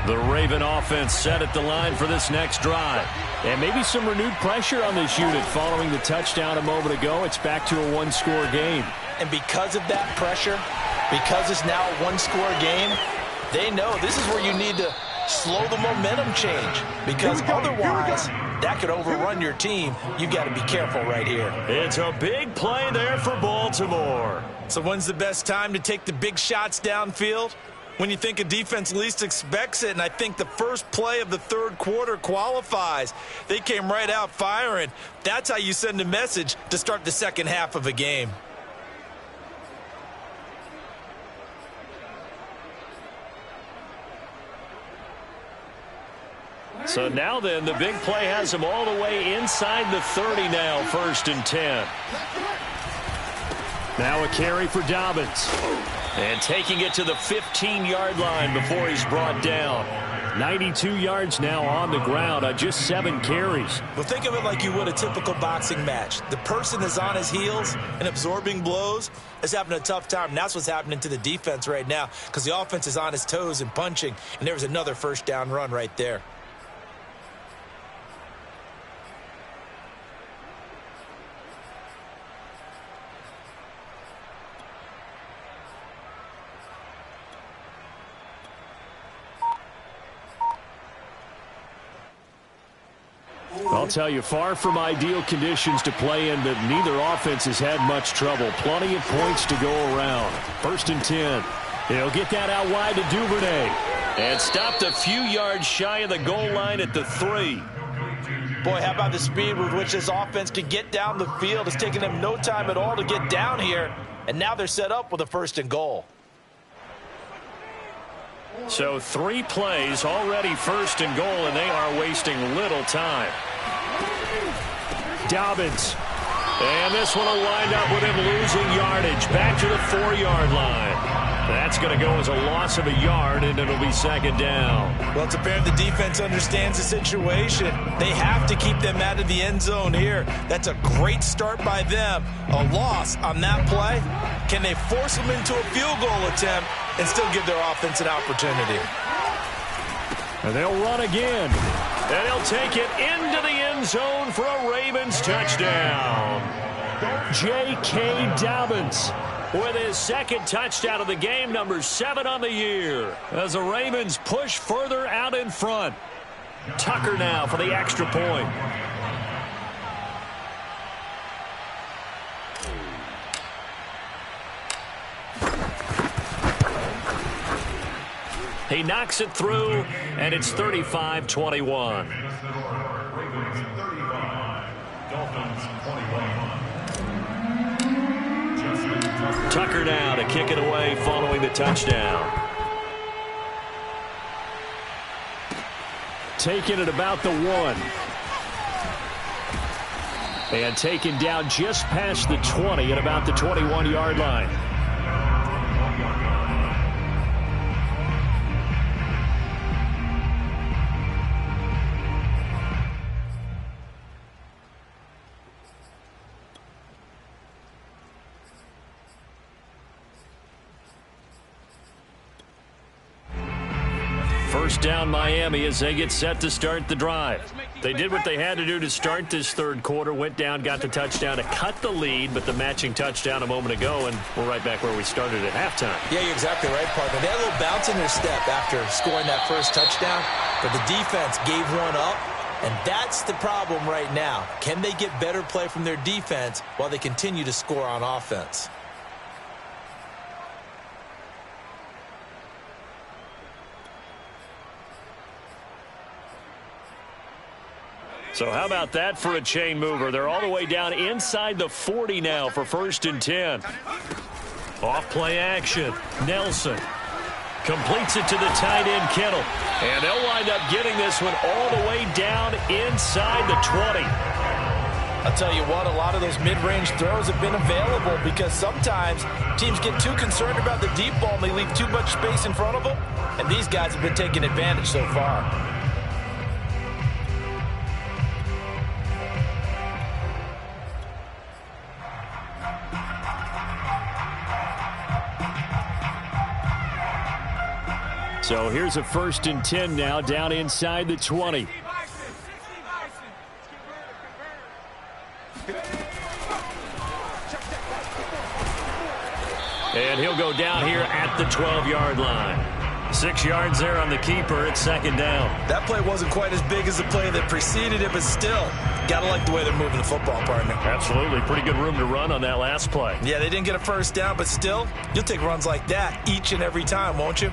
The Raven offense set at the line for this next drive. And maybe some renewed pressure on this unit following the touchdown a moment ago. It's back to a one-score game. And because of that pressure, because it's now a one-score game, they know this is where you need to slow the momentum change. Because otherwise, that could overrun your team. You've got to be careful right here. It's a big play there for Baltimore. So when's the best time to take the big shots downfield? When you think a defense least expects it, and I think the first play of the third quarter qualifies. They came right out firing. That's how you send a message to start the second half of a game. So now then, the big play has him all the way inside the 30 now, 1st and 10. Now a carry for Dobbins. And taking it to the 15-yard line before he's brought down. 92 yards now on the ground on just 7 carries. Well, think of it like you would a typical boxing match. The person is on his heels and absorbing blows is having a tough time. And that's what's happening to the defense right now because the offense is on his toes and punching. And there was another first down run right there. I'll tell you, far from ideal conditions to play in, but neither offense has had much trouble. Plenty of points to go around. 1st and 10. He'll get that out wide to Duvernay. And stopped a few yards shy of the goal line at the 3. Boy, how about the speed with which this offense can get down the field? It's taking them no time at all to get down here, and now they're set up with a 1st and goal. So 3 plays, already 1st and goal, and they are wasting little time. Dobbins. And this one will wind up with him losing yardage. Back to the 4-yard line. That's going to go as a loss of a yard, and it'll be 2nd down. Well, it's apparent the defense understands the situation. They have to keep them out of the end zone here. That's a great start by them. A loss on that play. Can they force them into a field goal attempt and still give their offense an opportunity? And they'll run again. And he'll take it into the end zone for a Ravens touchdown. J.K. Dobbins with his 2nd touchdown of the game, number 7 on the year, as the Ravens push further out in front. Tucker now for the extra point. He knocks it through, and it's 35-21. Tucker now to kick it away following the touchdown. Taken at about the 1. And taken down just past the 20 at about the 21-yard line. First down Miami as they get set to start the drive. They did what they had to do to start this 3rd quarter, went down, got the touchdown to cut the lead, but the matching touchdown a moment ago, and we're right back where we started at halftime. Yeah, you're exactly right, partner. They had a little bounce in their step after scoring that first touchdown, but the defense gave one up, and that's the problem right now. Can they get better play from their defense while they continue to score on offense? So how about that for a chain mover? They're all the way down inside the 40 now for 1st and 10. Off play action. Nelson completes it to the tight end Kittle. And they'll wind up getting this one all the way down inside the 20. I'll tell you what, a lot of those mid-range throws have been available because sometimes teams get too concerned about the deep ball and they leave too much space in front of them. And these guys have been taking advantage so far. So here's a 1st and 10 now down inside the 20. And he'll go down here at the 12-yard line. 6 yards there on the keeper. It's 2nd down. That play wasn't quite as big as the play that preceded it, but still, gotta like the way they're moving the football, partner. Absolutely. Pretty good room to run on that last play. Yeah, they didn't get a 1st down, but still, you'll take runs like that each and every time, won't you?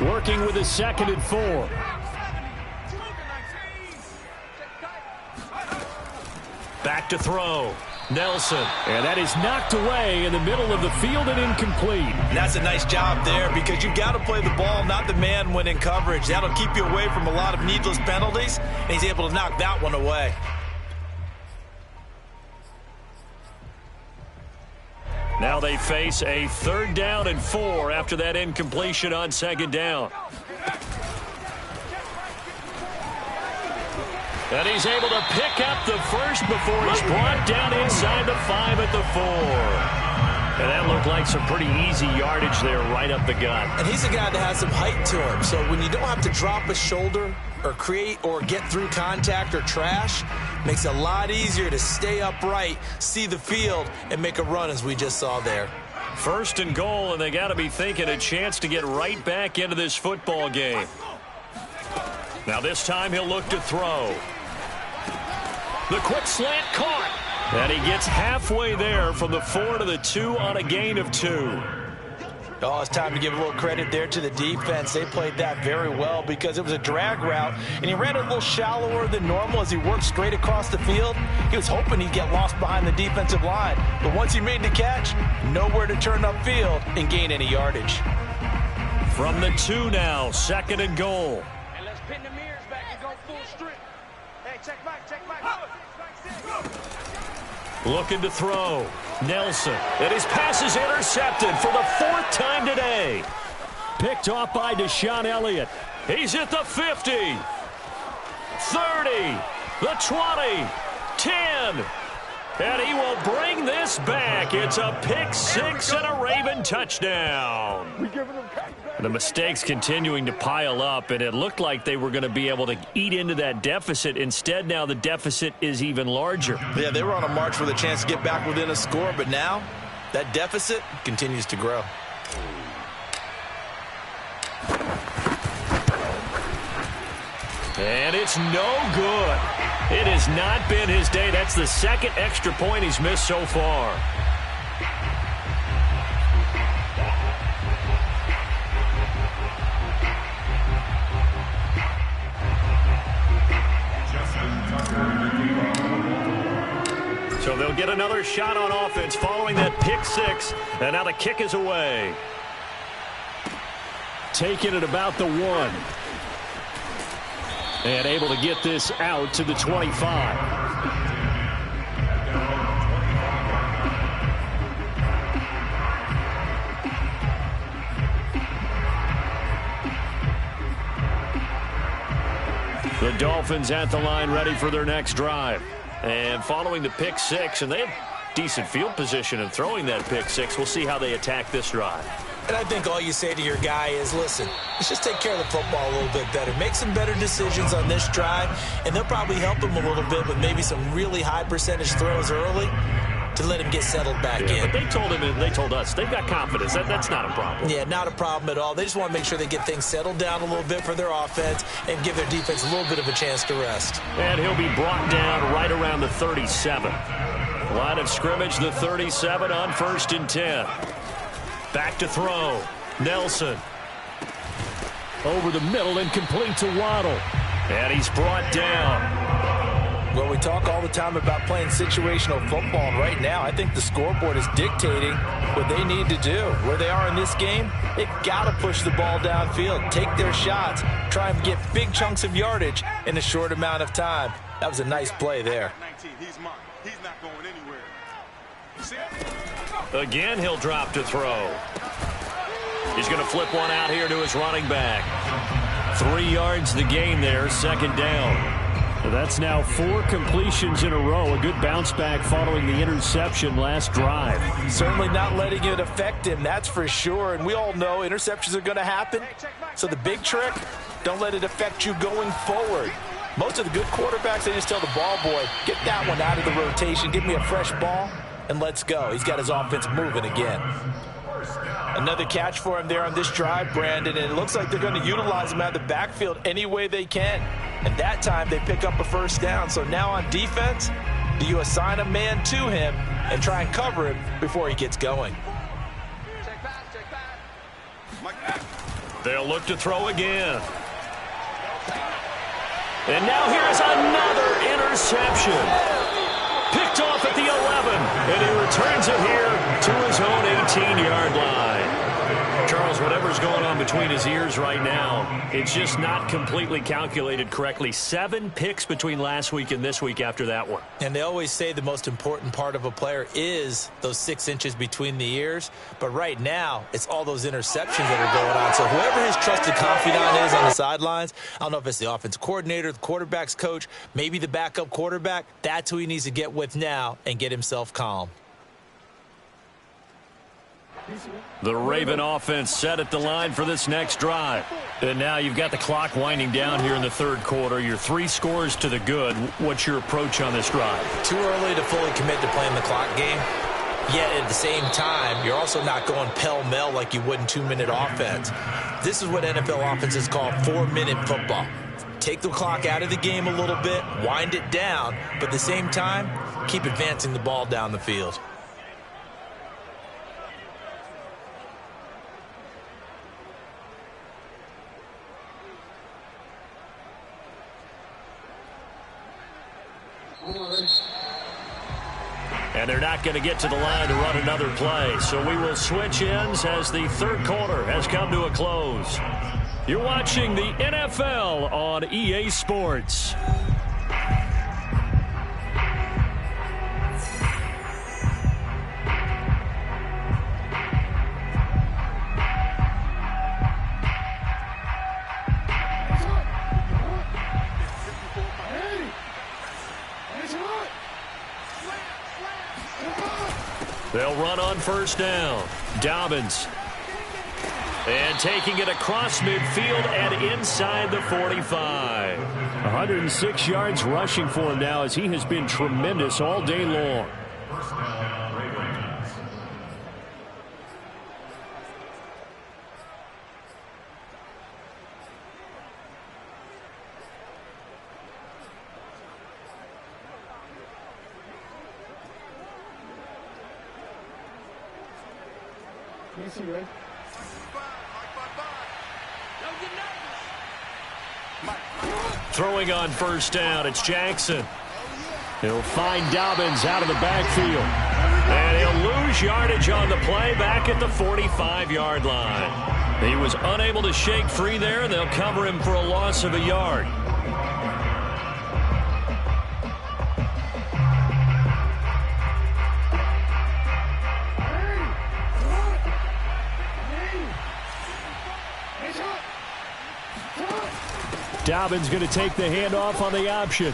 Working with a 2nd and 4. Back to throw. Nelson. And that is knocked away in the middle of the field and incomplete. And that's a nice job there because you've got to play the ball, not the man when in coverage. That'll keep you away from a lot of needless penalties, and he's able to knock that one away. Now they face a 3rd down and 4 after that incompletion on 2nd down. And he's able to pick up the first before he's brought down inside the 5 at the 4. And that looked like some pretty easy yardage there right up the gut. And he's a guy that has some height to him. So when you don't have to drop a shoulder or create or get through contact or trash, makes it a lot easier to stay upright, see the field, and make a run as we just saw there. 1st and goal, and they got to be thinking a chance to get right back into this football game. Now this time he'll look to throw. The quick slant caught. And he gets halfway there from the 4 to the 2 on a gain of 2. Oh, it's time to give a little credit there to the defense. They played that very well because it was a drag route, and he ran it a little shallower than normal as he worked straight across the field. He was hoping he'd get lost behind the defensive line, but once he made the catch, nowhere to turn upfield and gain any yardage. From the 2 now, 2nd and goal. And let's pin the mirrors back and go full strip. Hey, check back, check back. Looking to throw. Nelson. And his pass is intercepted for the 4th time today. Picked off by Deshaun Elliott. He's at the 50. 30. The 20. 10. And he will bring this back. It's a pick 6 and a Raven touchdown. The mistakes continuing to pile up, and it looked like they were going to be able to eat into that deficit. Instead, now the deficit is even larger. Yeah, they were on a march with a chance to get back within a score, but now that deficit continues to grow. And it's no good. It has not been his day. That's the 2nd extra point he's missed so far. So they'll get another shot on offense following that pick 6. And now the kick is away. Taking it about the 1. And able to get this out to the 25. The Dolphins at the line ready for their next drive. And following the pick 6, and they have decent field position in throwing that pick 6. We'll see how they attack this drive. And I think all you say to your guy is, listen, let's just take care of the football a little bit better. Make some better decisions on this drive, and they'll probably help him a little bit with maybe some really high percentage throws early to let him get settled back in. But they told him and they told us they've got confidence. That's not a problem. Yeah, not a problem at all. They just want to make sure they get things settled down a little bit for their offense and give their defense a little bit of a chance to rest. And he'll be brought down right around the 37. Line of scrimmage, the 37 on 1st and 10. Back to throw. Nelson. Over the middle and complete to Waddle. And he's brought down. Well, we talk all the time about playing situational football, and right now I think the scoreboard is dictating what they need to do. Where they are in this game, they've got to push the ball downfield, take their shots, try and get big chunks of yardage in a short amount of time. That was a nice play there. 19, he's mine. He's not going anywhere. Again, he'll drop to throw. He's going to flip one out here to his running back. 3 yards the gain there, 2nd down. That's now 4 completions in a row. A good bounce back following the interception last drive. Certainly not letting it affect him, that's for sure. And we all know interceptions are going to happen. So the big trick, don't let it affect you going forward. Most of the good quarterbacks, they just tell the ball boy, get that one out of the rotation, give me a fresh ball, and let's go. He's got his offense moving again. Another catch for him there on this drive, Brandon, and it looks like they're going to utilize him out of the backfield any way they can. And that time they pick up a 1st down. So now on defense, do you assign a man to him and try and cover him before he gets going? They'll look to throw again. And now here's another interception. Picked off at the 11, and he returns it here to his own 18-yard line. Charles, whatever's going on between his ears right now, it's just not completely calculated correctly. 7 picks between last week and this week after that one. And they always say the most important part of a player is those 6 inches between the ears. But right now, it's all those interceptions that are going on. So whoever his trusted confidant is on the sidelines, I don't know if it's the offensive coordinator, the quarterback's coach, maybe the backup quarterback, that's who he needs to get with now and get himself calm. The Raven offense set at the line for this next drive. And now you've got the clock winding down here in the 3rd quarter. You're 3 scores to the good. What's your approach on this drive? Too early to fully commit to playing the clock game. Yet at the same time, you're also not going pell-mell like you would in 2-minute offense. This is what NFL offenses call 4-minute football. take the clock out of the game a little bit, wind it down, but at the same time, keep advancing the ball down the field. And they're not going to get to the line to run another play. So we will switch ends as the third quarter has come to a close. You're watching the NFL on EA Sports. They'll run on first down. Dobbins. And taking it across midfield and inside the 45. 106 yards rushing for him now as he has been tremendous all day long. Throwing on first down, it's Jackson. He'll find Dobbins out of the backfield. And he'll lose yardage on the play back at the 45-yard line. He was unable to shake free there, and they'll cover him for a loss of a yard. Dobbins going to take the handoff on the option.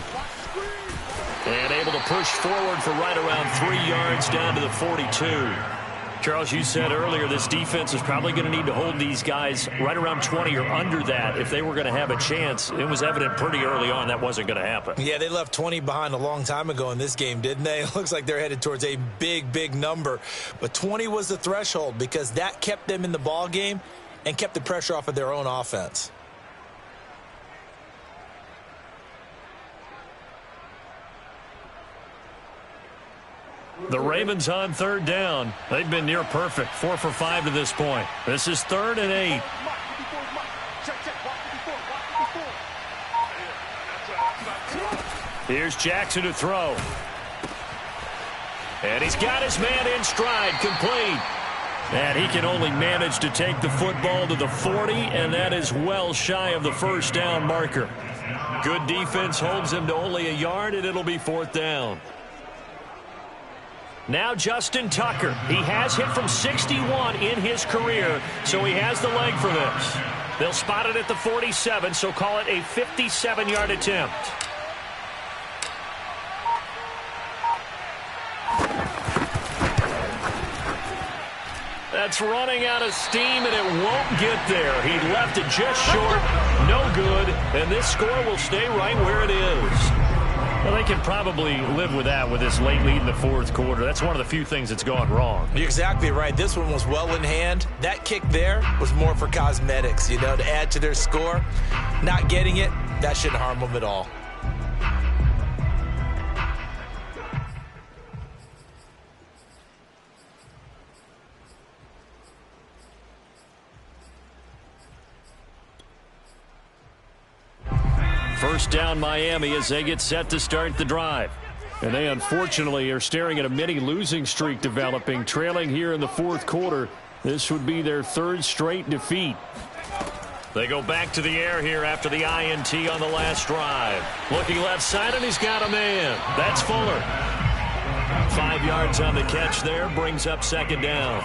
And able to push forward for right around 3 yards down to the 42. Charles, you said earlier this defense is probably going to need to hold these guys right around 20 or under that if they were going to have a chance. It was evident pretty early on that wasn't going to happen. Yeah, they left 20 behind a long time ago in this game, didn't they? It looks like they're headed towards a big, big number. But 20 was the threshold because that kept them in the ball game and kept the pressure off of their own offense. The Ravens on third down. They've been near perfect. 4 for 5 to this point. This is 3rd and 8. Here's Jackson to throw. And he's got his man in stride, complete. And he can only manage to take the football to the 40, and that is well shy of the first down marker. Good defense holds him to only a yard, and it'll be 4th down. Now Justin Tucker. He has hit from 61 in his career, so he has the leg for this. They'll spot it at the 47, so call it a 57-yard attempt. That's running out of steam, and it won't get there. He left it just short, no good, and this score will stay right where it is. Well, they can probably live with that with this late lead in the 4th quarter. That's one of the few things that's gone wrong. You're exactly right. This one was well in hand. That kick there was more for cosmetics, you know, to add to their score. Not getting it, that shouldn't harm them at all. First down Miami as they get set to start the drive. And they unfortunately are staring at a mini losing streak developing, trailing here in the 4th quarter. This would be their 3rd straight defeat. They go back to the air here after the INT on the last drive. Looking left side, and he's got a man. That's Fuller. 5 yards on the catch there, brings up 2nd down.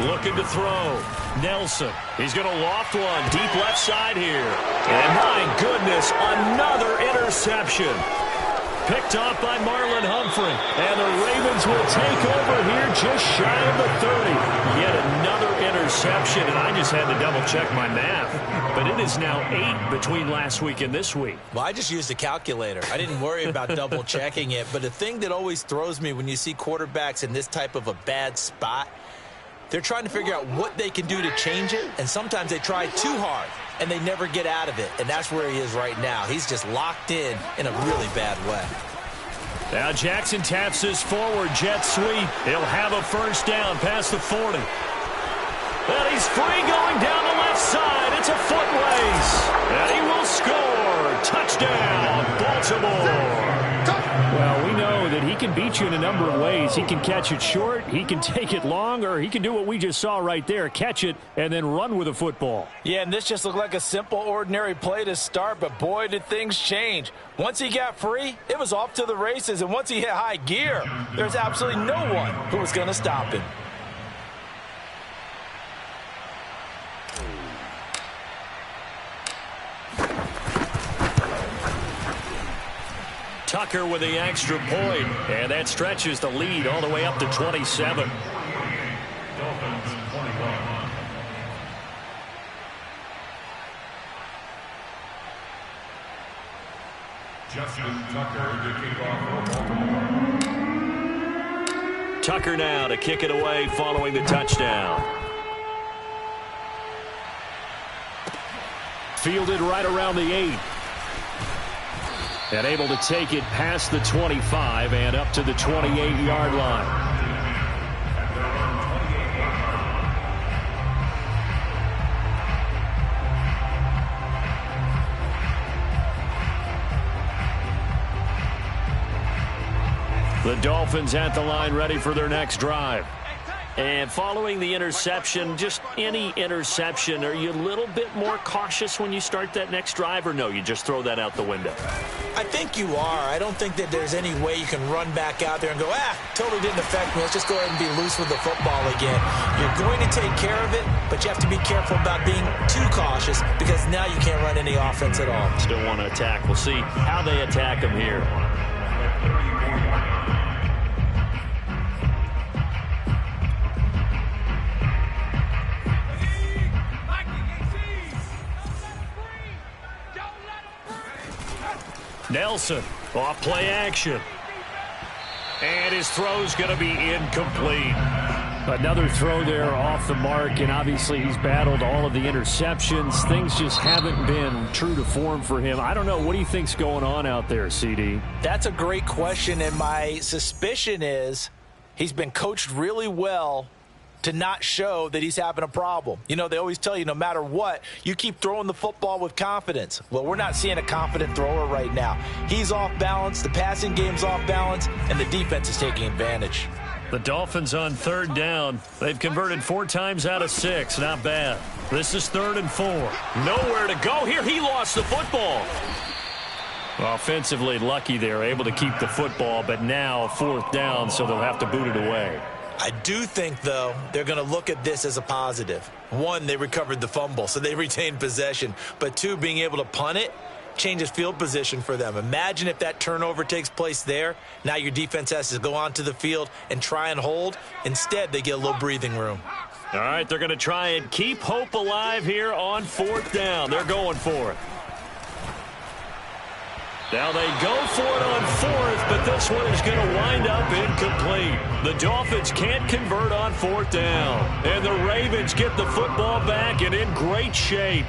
Looking to throw. Nelson. He's going to loft one deep left side here. And my goodness, another interception. Picked off by Marlon Humphrey. And the Ravens will take over here just shy of the 30. Yet another interception, and I just had to double-check my math. But it is now 8 between last week and this week. Well, I just used a calculator. I didn't worry about double-checking it. But the thing that always throws me when you see quarterbacks in this type of a bad spot They're trying to figure out what they can do to change it, and sometimes they try too hard, and they never get out of it, and that's where he is right now. He's just locked in a really bad way. Now Jackson taps this forward jet sweep. He'll have a first down past the 40. And he's free going down the left side. It's a foot race. And he will score. Touchdown, Baltimore. Well, we know that he can beat you in a number of ways. He can catch it short, he can take it long, or he can do what we just saw right there, catch it and then run with the football. Yeah, and this just looked like a simple, ordinary play to start, but boy, did things change. Once he got free, it was off to the races, and once he hit high gear, there's absolutely no one who was going to stop him. Tucker with the extra point, and that stretches the lead all the way up to 27. Dolphins 21. Justin Tucker to kick off for Baltimore. Tucker now to kick it away following the touchdown. Fielded right around the 8. And able to take it past the 25 and up to the 28-yard line. The Dolphins at the line ready for their next drive. And following the interception, just any interception, are you a little bit more cautious when you start that next drive, or no, you just throw that out the window? I think you are. I don't think that there's any way you can run back out there and go, totally didn't affect me. Let's just go ahead and be loose with the football again. You're going to take care of it, but you have to be careful about being too cautious because now you can't run any offense at all. Still want to attack. We'll see how they attack him here. Nelson off play action. And his throw's going to be incomplete. Another throw there off the mark, and obviously he's battled all of the interceptions. Things just haven't been true to form for him. I don't know. What do you think's going on out there, CD? That's a great question, and my suspicion is he's been coached really well to not show that he's having a problem. You know, they always tell you no matter what, you keep throwing the football with confidence. Well, we're not seeing a confident thrower right now. He's off balance, the passing game's off balance, and the defense is taking advantage. The Dolphins on third down. They've converted 4 times out of 6. Not bad. This is 3rd and 4. Nowhere to go here. He lost the football. Offensively lucky there, able to keep the football, but now 4th down, so they'll have to boot it away. I do think, though, they're going to look at this as a positive. 1, they recovered the fumble, so they retained possession. But 2, being able to punt it changes field position for them. Imagine if that turnover takes place there. Now your defense has to go onto the field and try and hold. Instead, they get a little breathing room. All right, they're going to try and keep hope alive here on 4th down. They're going for it. Now they go for it on 4th, but this one is going to wind up incomplete. The Dolphins can't convert on 4th down. And the Ravens get the football back and in great shape.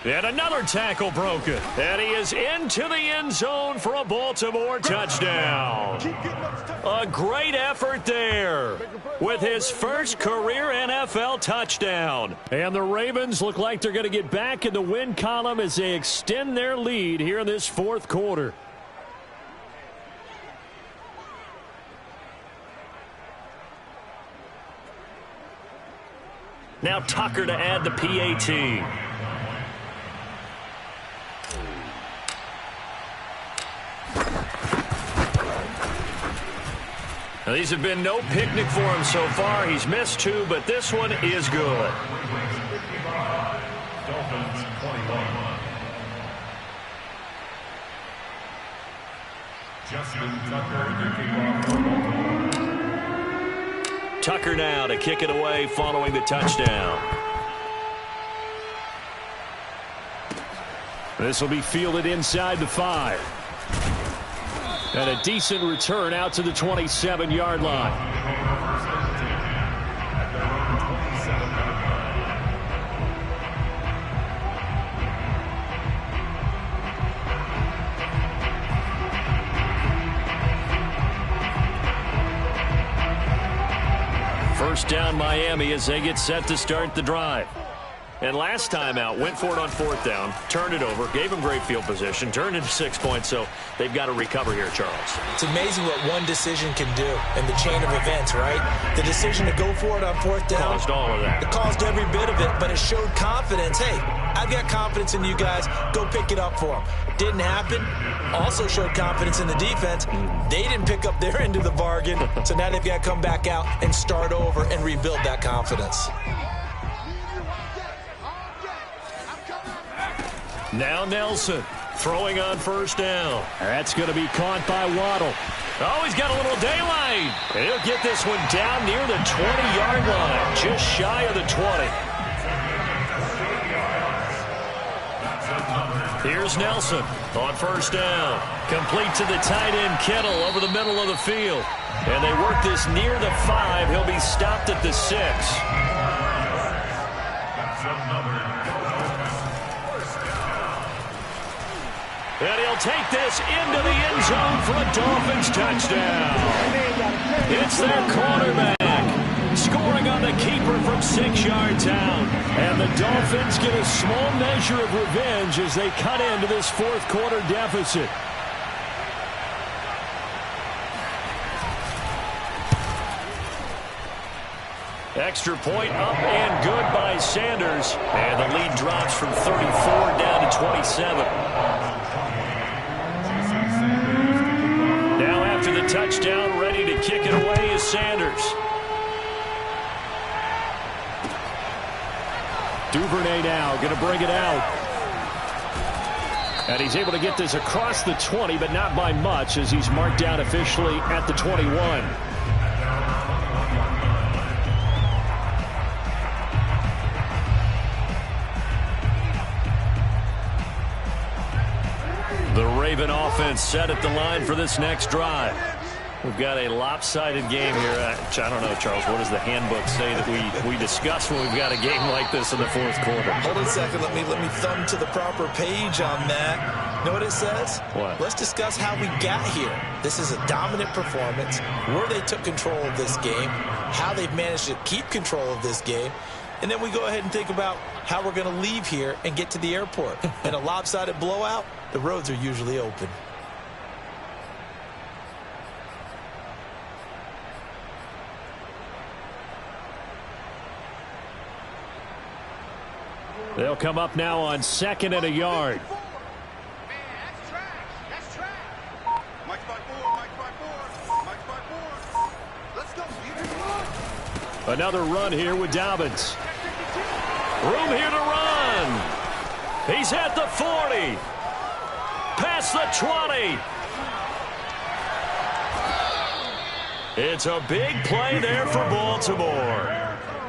And another tackle broken. And he is into the end zone for a Baltimore touchdown. A great effort there with his first career NFL touchdown. And the Ravens look like they're going to get back in the win column as they extend their lead here in this 4th quarter. Now Tucker to add the PAT. Now, these have been no picnic for him so far. He's missed 2, but this one is good. Dolphins 21. Justin Tucker to kick off for Baltimore. Tucker now to kick it away following the touchdown. This will be fielded inside the 5. And a decent return out to the 27-yard line. First down Miami as they get set to start the drive. And last time out, went for it on 4th down, turned it over, gave them great field position, turned into 6 points, so they've got to recover here, Charles. It's amazing what one decision can do in the chain of events, right? The decision to go for it on 4th down. Caused all of that. It caused every bit of it, but it showed confidence. Hey, I've got confidence in you guys. Go pick it up for them. Didn't happen. Also showed confidence in the defense. They didn't pick up their end of the bargain, so now they've got to come back out and start over and rebuild that confidence. Now Nelson throwing on 1st down. That's going to be caught by Waddle. Oh, he's got a little daylight. He'll get this one down near the 20-yard line, just shy of the 20. Here's Nelson on 1st down. Complete to the tight end, Kittle, over the middle of the field. And they work this near the 5. He'll be stopped at the 6. And he'll take this into the end zone for a Dolphins touchdown. It's their quarterback scoring on the keeper from 6 yards out. And the Dolphins get a small measure of revenge as they cut into this 4th quarter deficit. Extra point up and good by Sanders. And the lead drops from 34 down to 27. Now after the touchdown, ready to kick it away is Sanders. Duvernay now going to bring it out. And he's able to get this across the 20, but not by much as he's marked down officially at the 21. The Raven offense set at the line for this next drive. We've got a lopsided game here. I don't know, Charles, what does the handbook say that we discuss when we've got a game like this in the 4th quarter? Hold on a second. Let me thumb to the proper page on that. Know what it says? What? Let's discuss how we got here. This is a dominant performance, where they took control of this game, how they've managed to keep control of this game, and then we go ahead and think about how we're going to leave here and get to the airport. In a lopsided blowout, the roads are usually open. They'll come up now on 2nd and a yard. Another run here with Dobbins. Room here to run. He's at the 40. Past the 20. It's a big play there for Baltimore.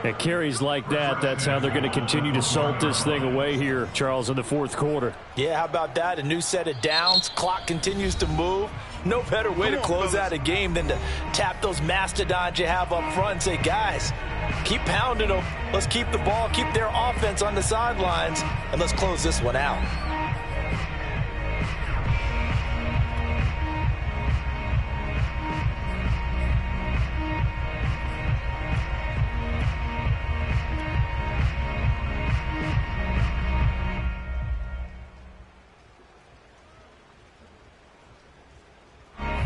At carries like that, that's how they're going to continue to salt this thing away here, Charles, in the 4th quarter. Yeah, how about that? A new set of downs. Clock continues to move. No better way to close out a game than to tap those mastodons you have up front and say, guys, keep pounding them. Let's keep the ball, keep their offense on the sidelines, and let's close this one out.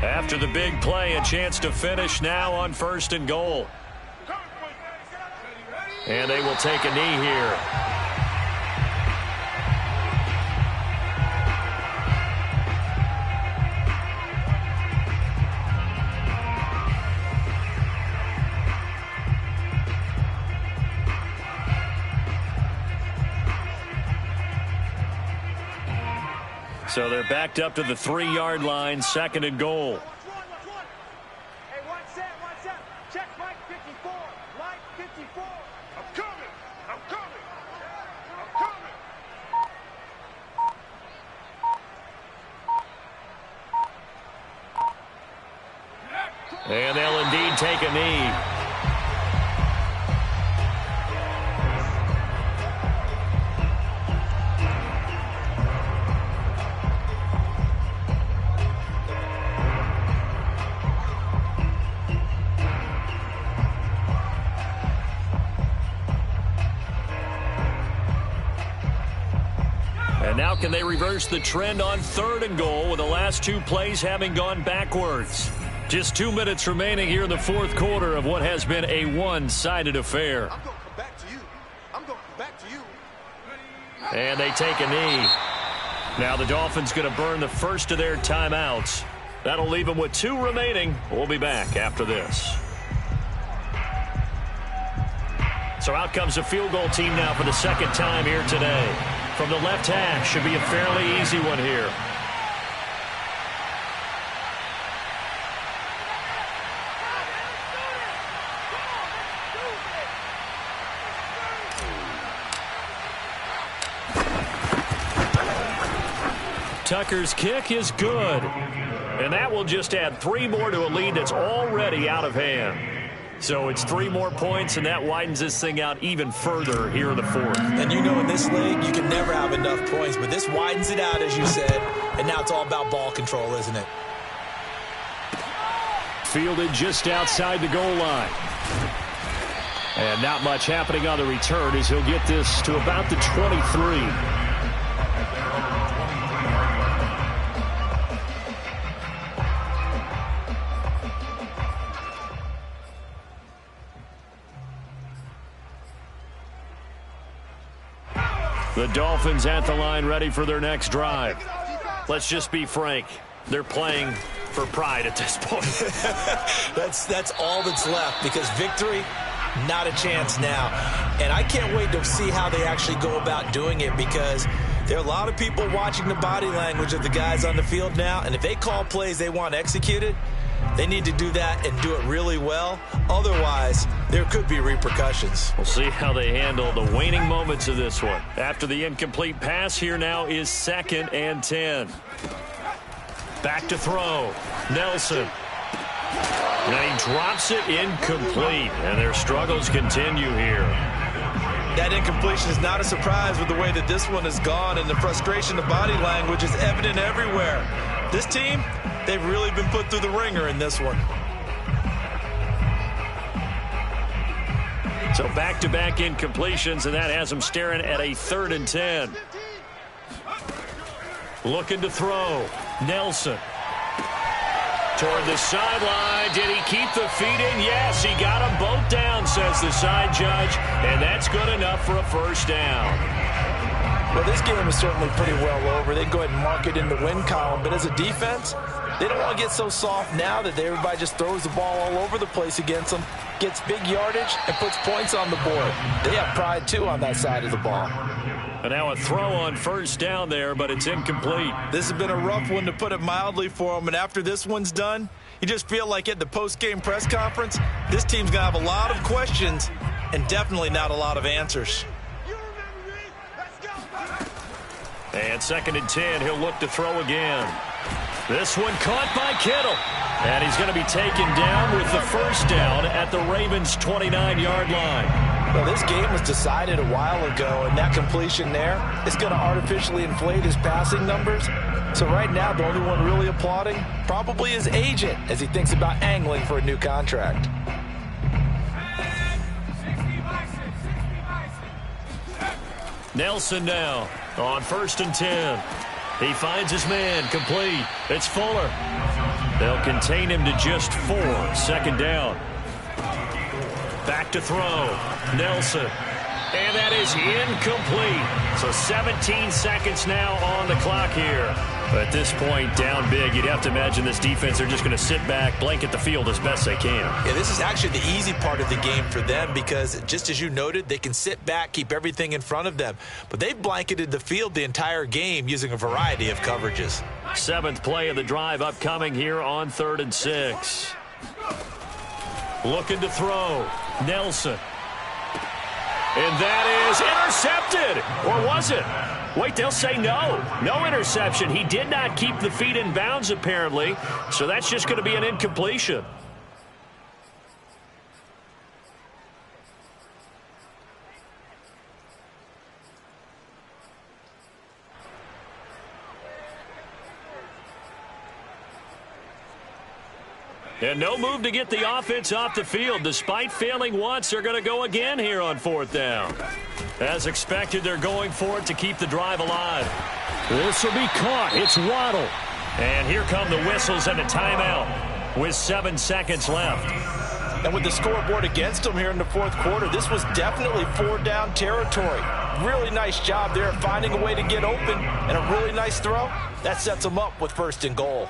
After the big play, a chance to finish now on 1st and goal. And they will take a knee here. So they're backed up to the 3-yard line, 2nd and goal. Hey, one set. Check Mike 54. Mike 54. I'm coming. And they'll indeed take a knee. And now can they reverse the trend on 3rd and goal with the last 2 plays having gone backwards? Just 2 minutes remaining here in the 4th quarter of what has been a one-sided affair. I'm going to come back to you. And they take a knee. Now the Dolphins going to burn the first of their timeouts. That'll leave them with 2 remaining. We'll be back after this. So out comes a field goal team now for the 2nd time here today. From the left hash, should be a fairly easy one here. Tucker's kick is good. And that will just add 3 more to a lead that's already out of hand. So it's 3 more points, and that widens this thing out even further here in the 4th. And you know in this league, you can never have enough points, but this widens it out, as you said, and now it's all about ball control, isn't it? Fielded just outside the goal line. And not much happening on the return as he'll get this to about the 23. The Dolphins at the line ready for their next drive. Let's just be frank. They're playing for pride at this point. That's all that's left, because victory, not a chance now. And I can't wait to see how they actually go about doing it, because there are a lot of people watching the body language of the guys on the field now, and if they call plays they want executed, they need to do that and do it really well. Otherwise, there could be repercussions. We'll see how they handle the waning moments of this one. After the incomplete pass, here now is 2nd and 10. Back to throw. Nelson. And he drops it incomplete. And their struggles continue here. That incompletion is not a surprise with the way that this one has gone, and the frustration, the body language is evident everywhere. This team, they've really been put through the ringer in this one. So back-to-back incompletions, and that has them staring at a 3rd and 10. Looking to throw. Nelson. Toward the sideline. Did he keep the feet in? Yes, he got them both down, says the side judge, and that's good enough for a first down. Well, this game is certainly pretty well over. They can go ahead and mark it in the win column, but as a defense, they don't want to get so soft now that everybody just throws the ball all over the place against them, gets big yardage, and puts points on the board. They have pride, too, on that side of the ball. And now a throw on first down there, but it's incomplete. This has been a rough one, to put it mildly, for them, and after this one's done, you just feel like at the post-game press conference, this team's going to have a lot of questions and definitely not a lot of answers. And 2nd and 10, he'll look to throw again. This one caught by Kittle. And he's going to be taken down with the first down at the Ravens' 29-yard line. Well, this game was decided a while ago, and that completion there is going to artificially inflate his passing numbers. So right now, the only one really applauding probably his agent as he thinks about angling for a new contract. Nelson now on 1st and 10. He finds his man, complete. It's Fuller. They'll contain him to just 4. 2nd down. Back to throw. Nelson. And that is incomplete. So 17 seconds now on the clock here. At this point, down big, you'd have to imagine this defense, they're just going to sit back, blanket the field as best they can. Yeah, this is actually the easy part of the game for them because, just as you noted, they can sit back, keep everything in front of them. But they've blanketed the field the entire game using a variety of coverages. 7th play of the drive upcoming here on 3rd and 6. Looking to throw. Nelson. And that is intercepted. Or was it? Wait, they'll say no. No interception. He did not keep the feet in bounds, apparently. So that's just going to be an incompletion. And no move to get the offense off the field. Despite failing once, they're going to go again here on 4th down. As expected, they're going for it to keep the drive alive. This will be caught. It's Waddle. And here come the whistles and a timeout with 7 seconds left. And with the scoreboard against them here in the 4th quarter, this was definitely 4-down territory. Really nice job there finding a way to get open and a really nice throw. That sets them up with 1st and goal.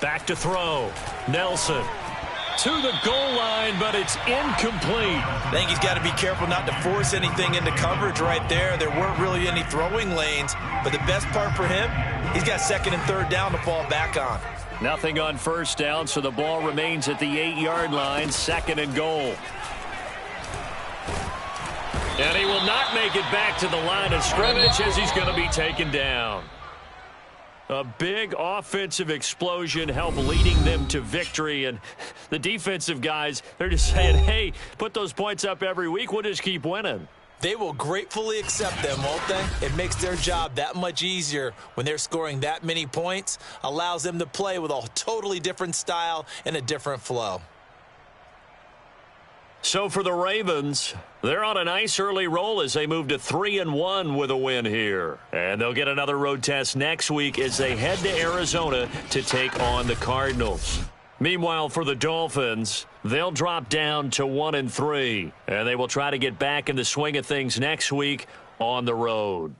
Back to throw. Nelson to the goal line, but it's incomplete. I think he's got to be careful not to force anything into coverage right there. There weren't really any throwing lanes, but the best part for him, he's got 2nd and 3rd down to fall back on. Nothing on 1st down, so the ball remains at the 8-yard line, 2nd and goal. And he will not make it back to the line of scrimmage as he's going to be taken down. A big offensive explosion helped leading them to victory. And the defensive guys, they're just saying, hey, put those points up every week. We'll just keep winning. They will gratefully accept them, won't they? It makes their job that much easier when they're scoring that many points. Allows them to play with a totally different style and a different flow. So for the Ravens, they're on a nice early roll as they move to 3-1 with a win here. And they'll get another road test next week as they head to Arizona to take on the Cardinals. Meanwhile, for the Dolphins, they'll drop down to 1-3, and they will try to get back in the swing of things next week on the road.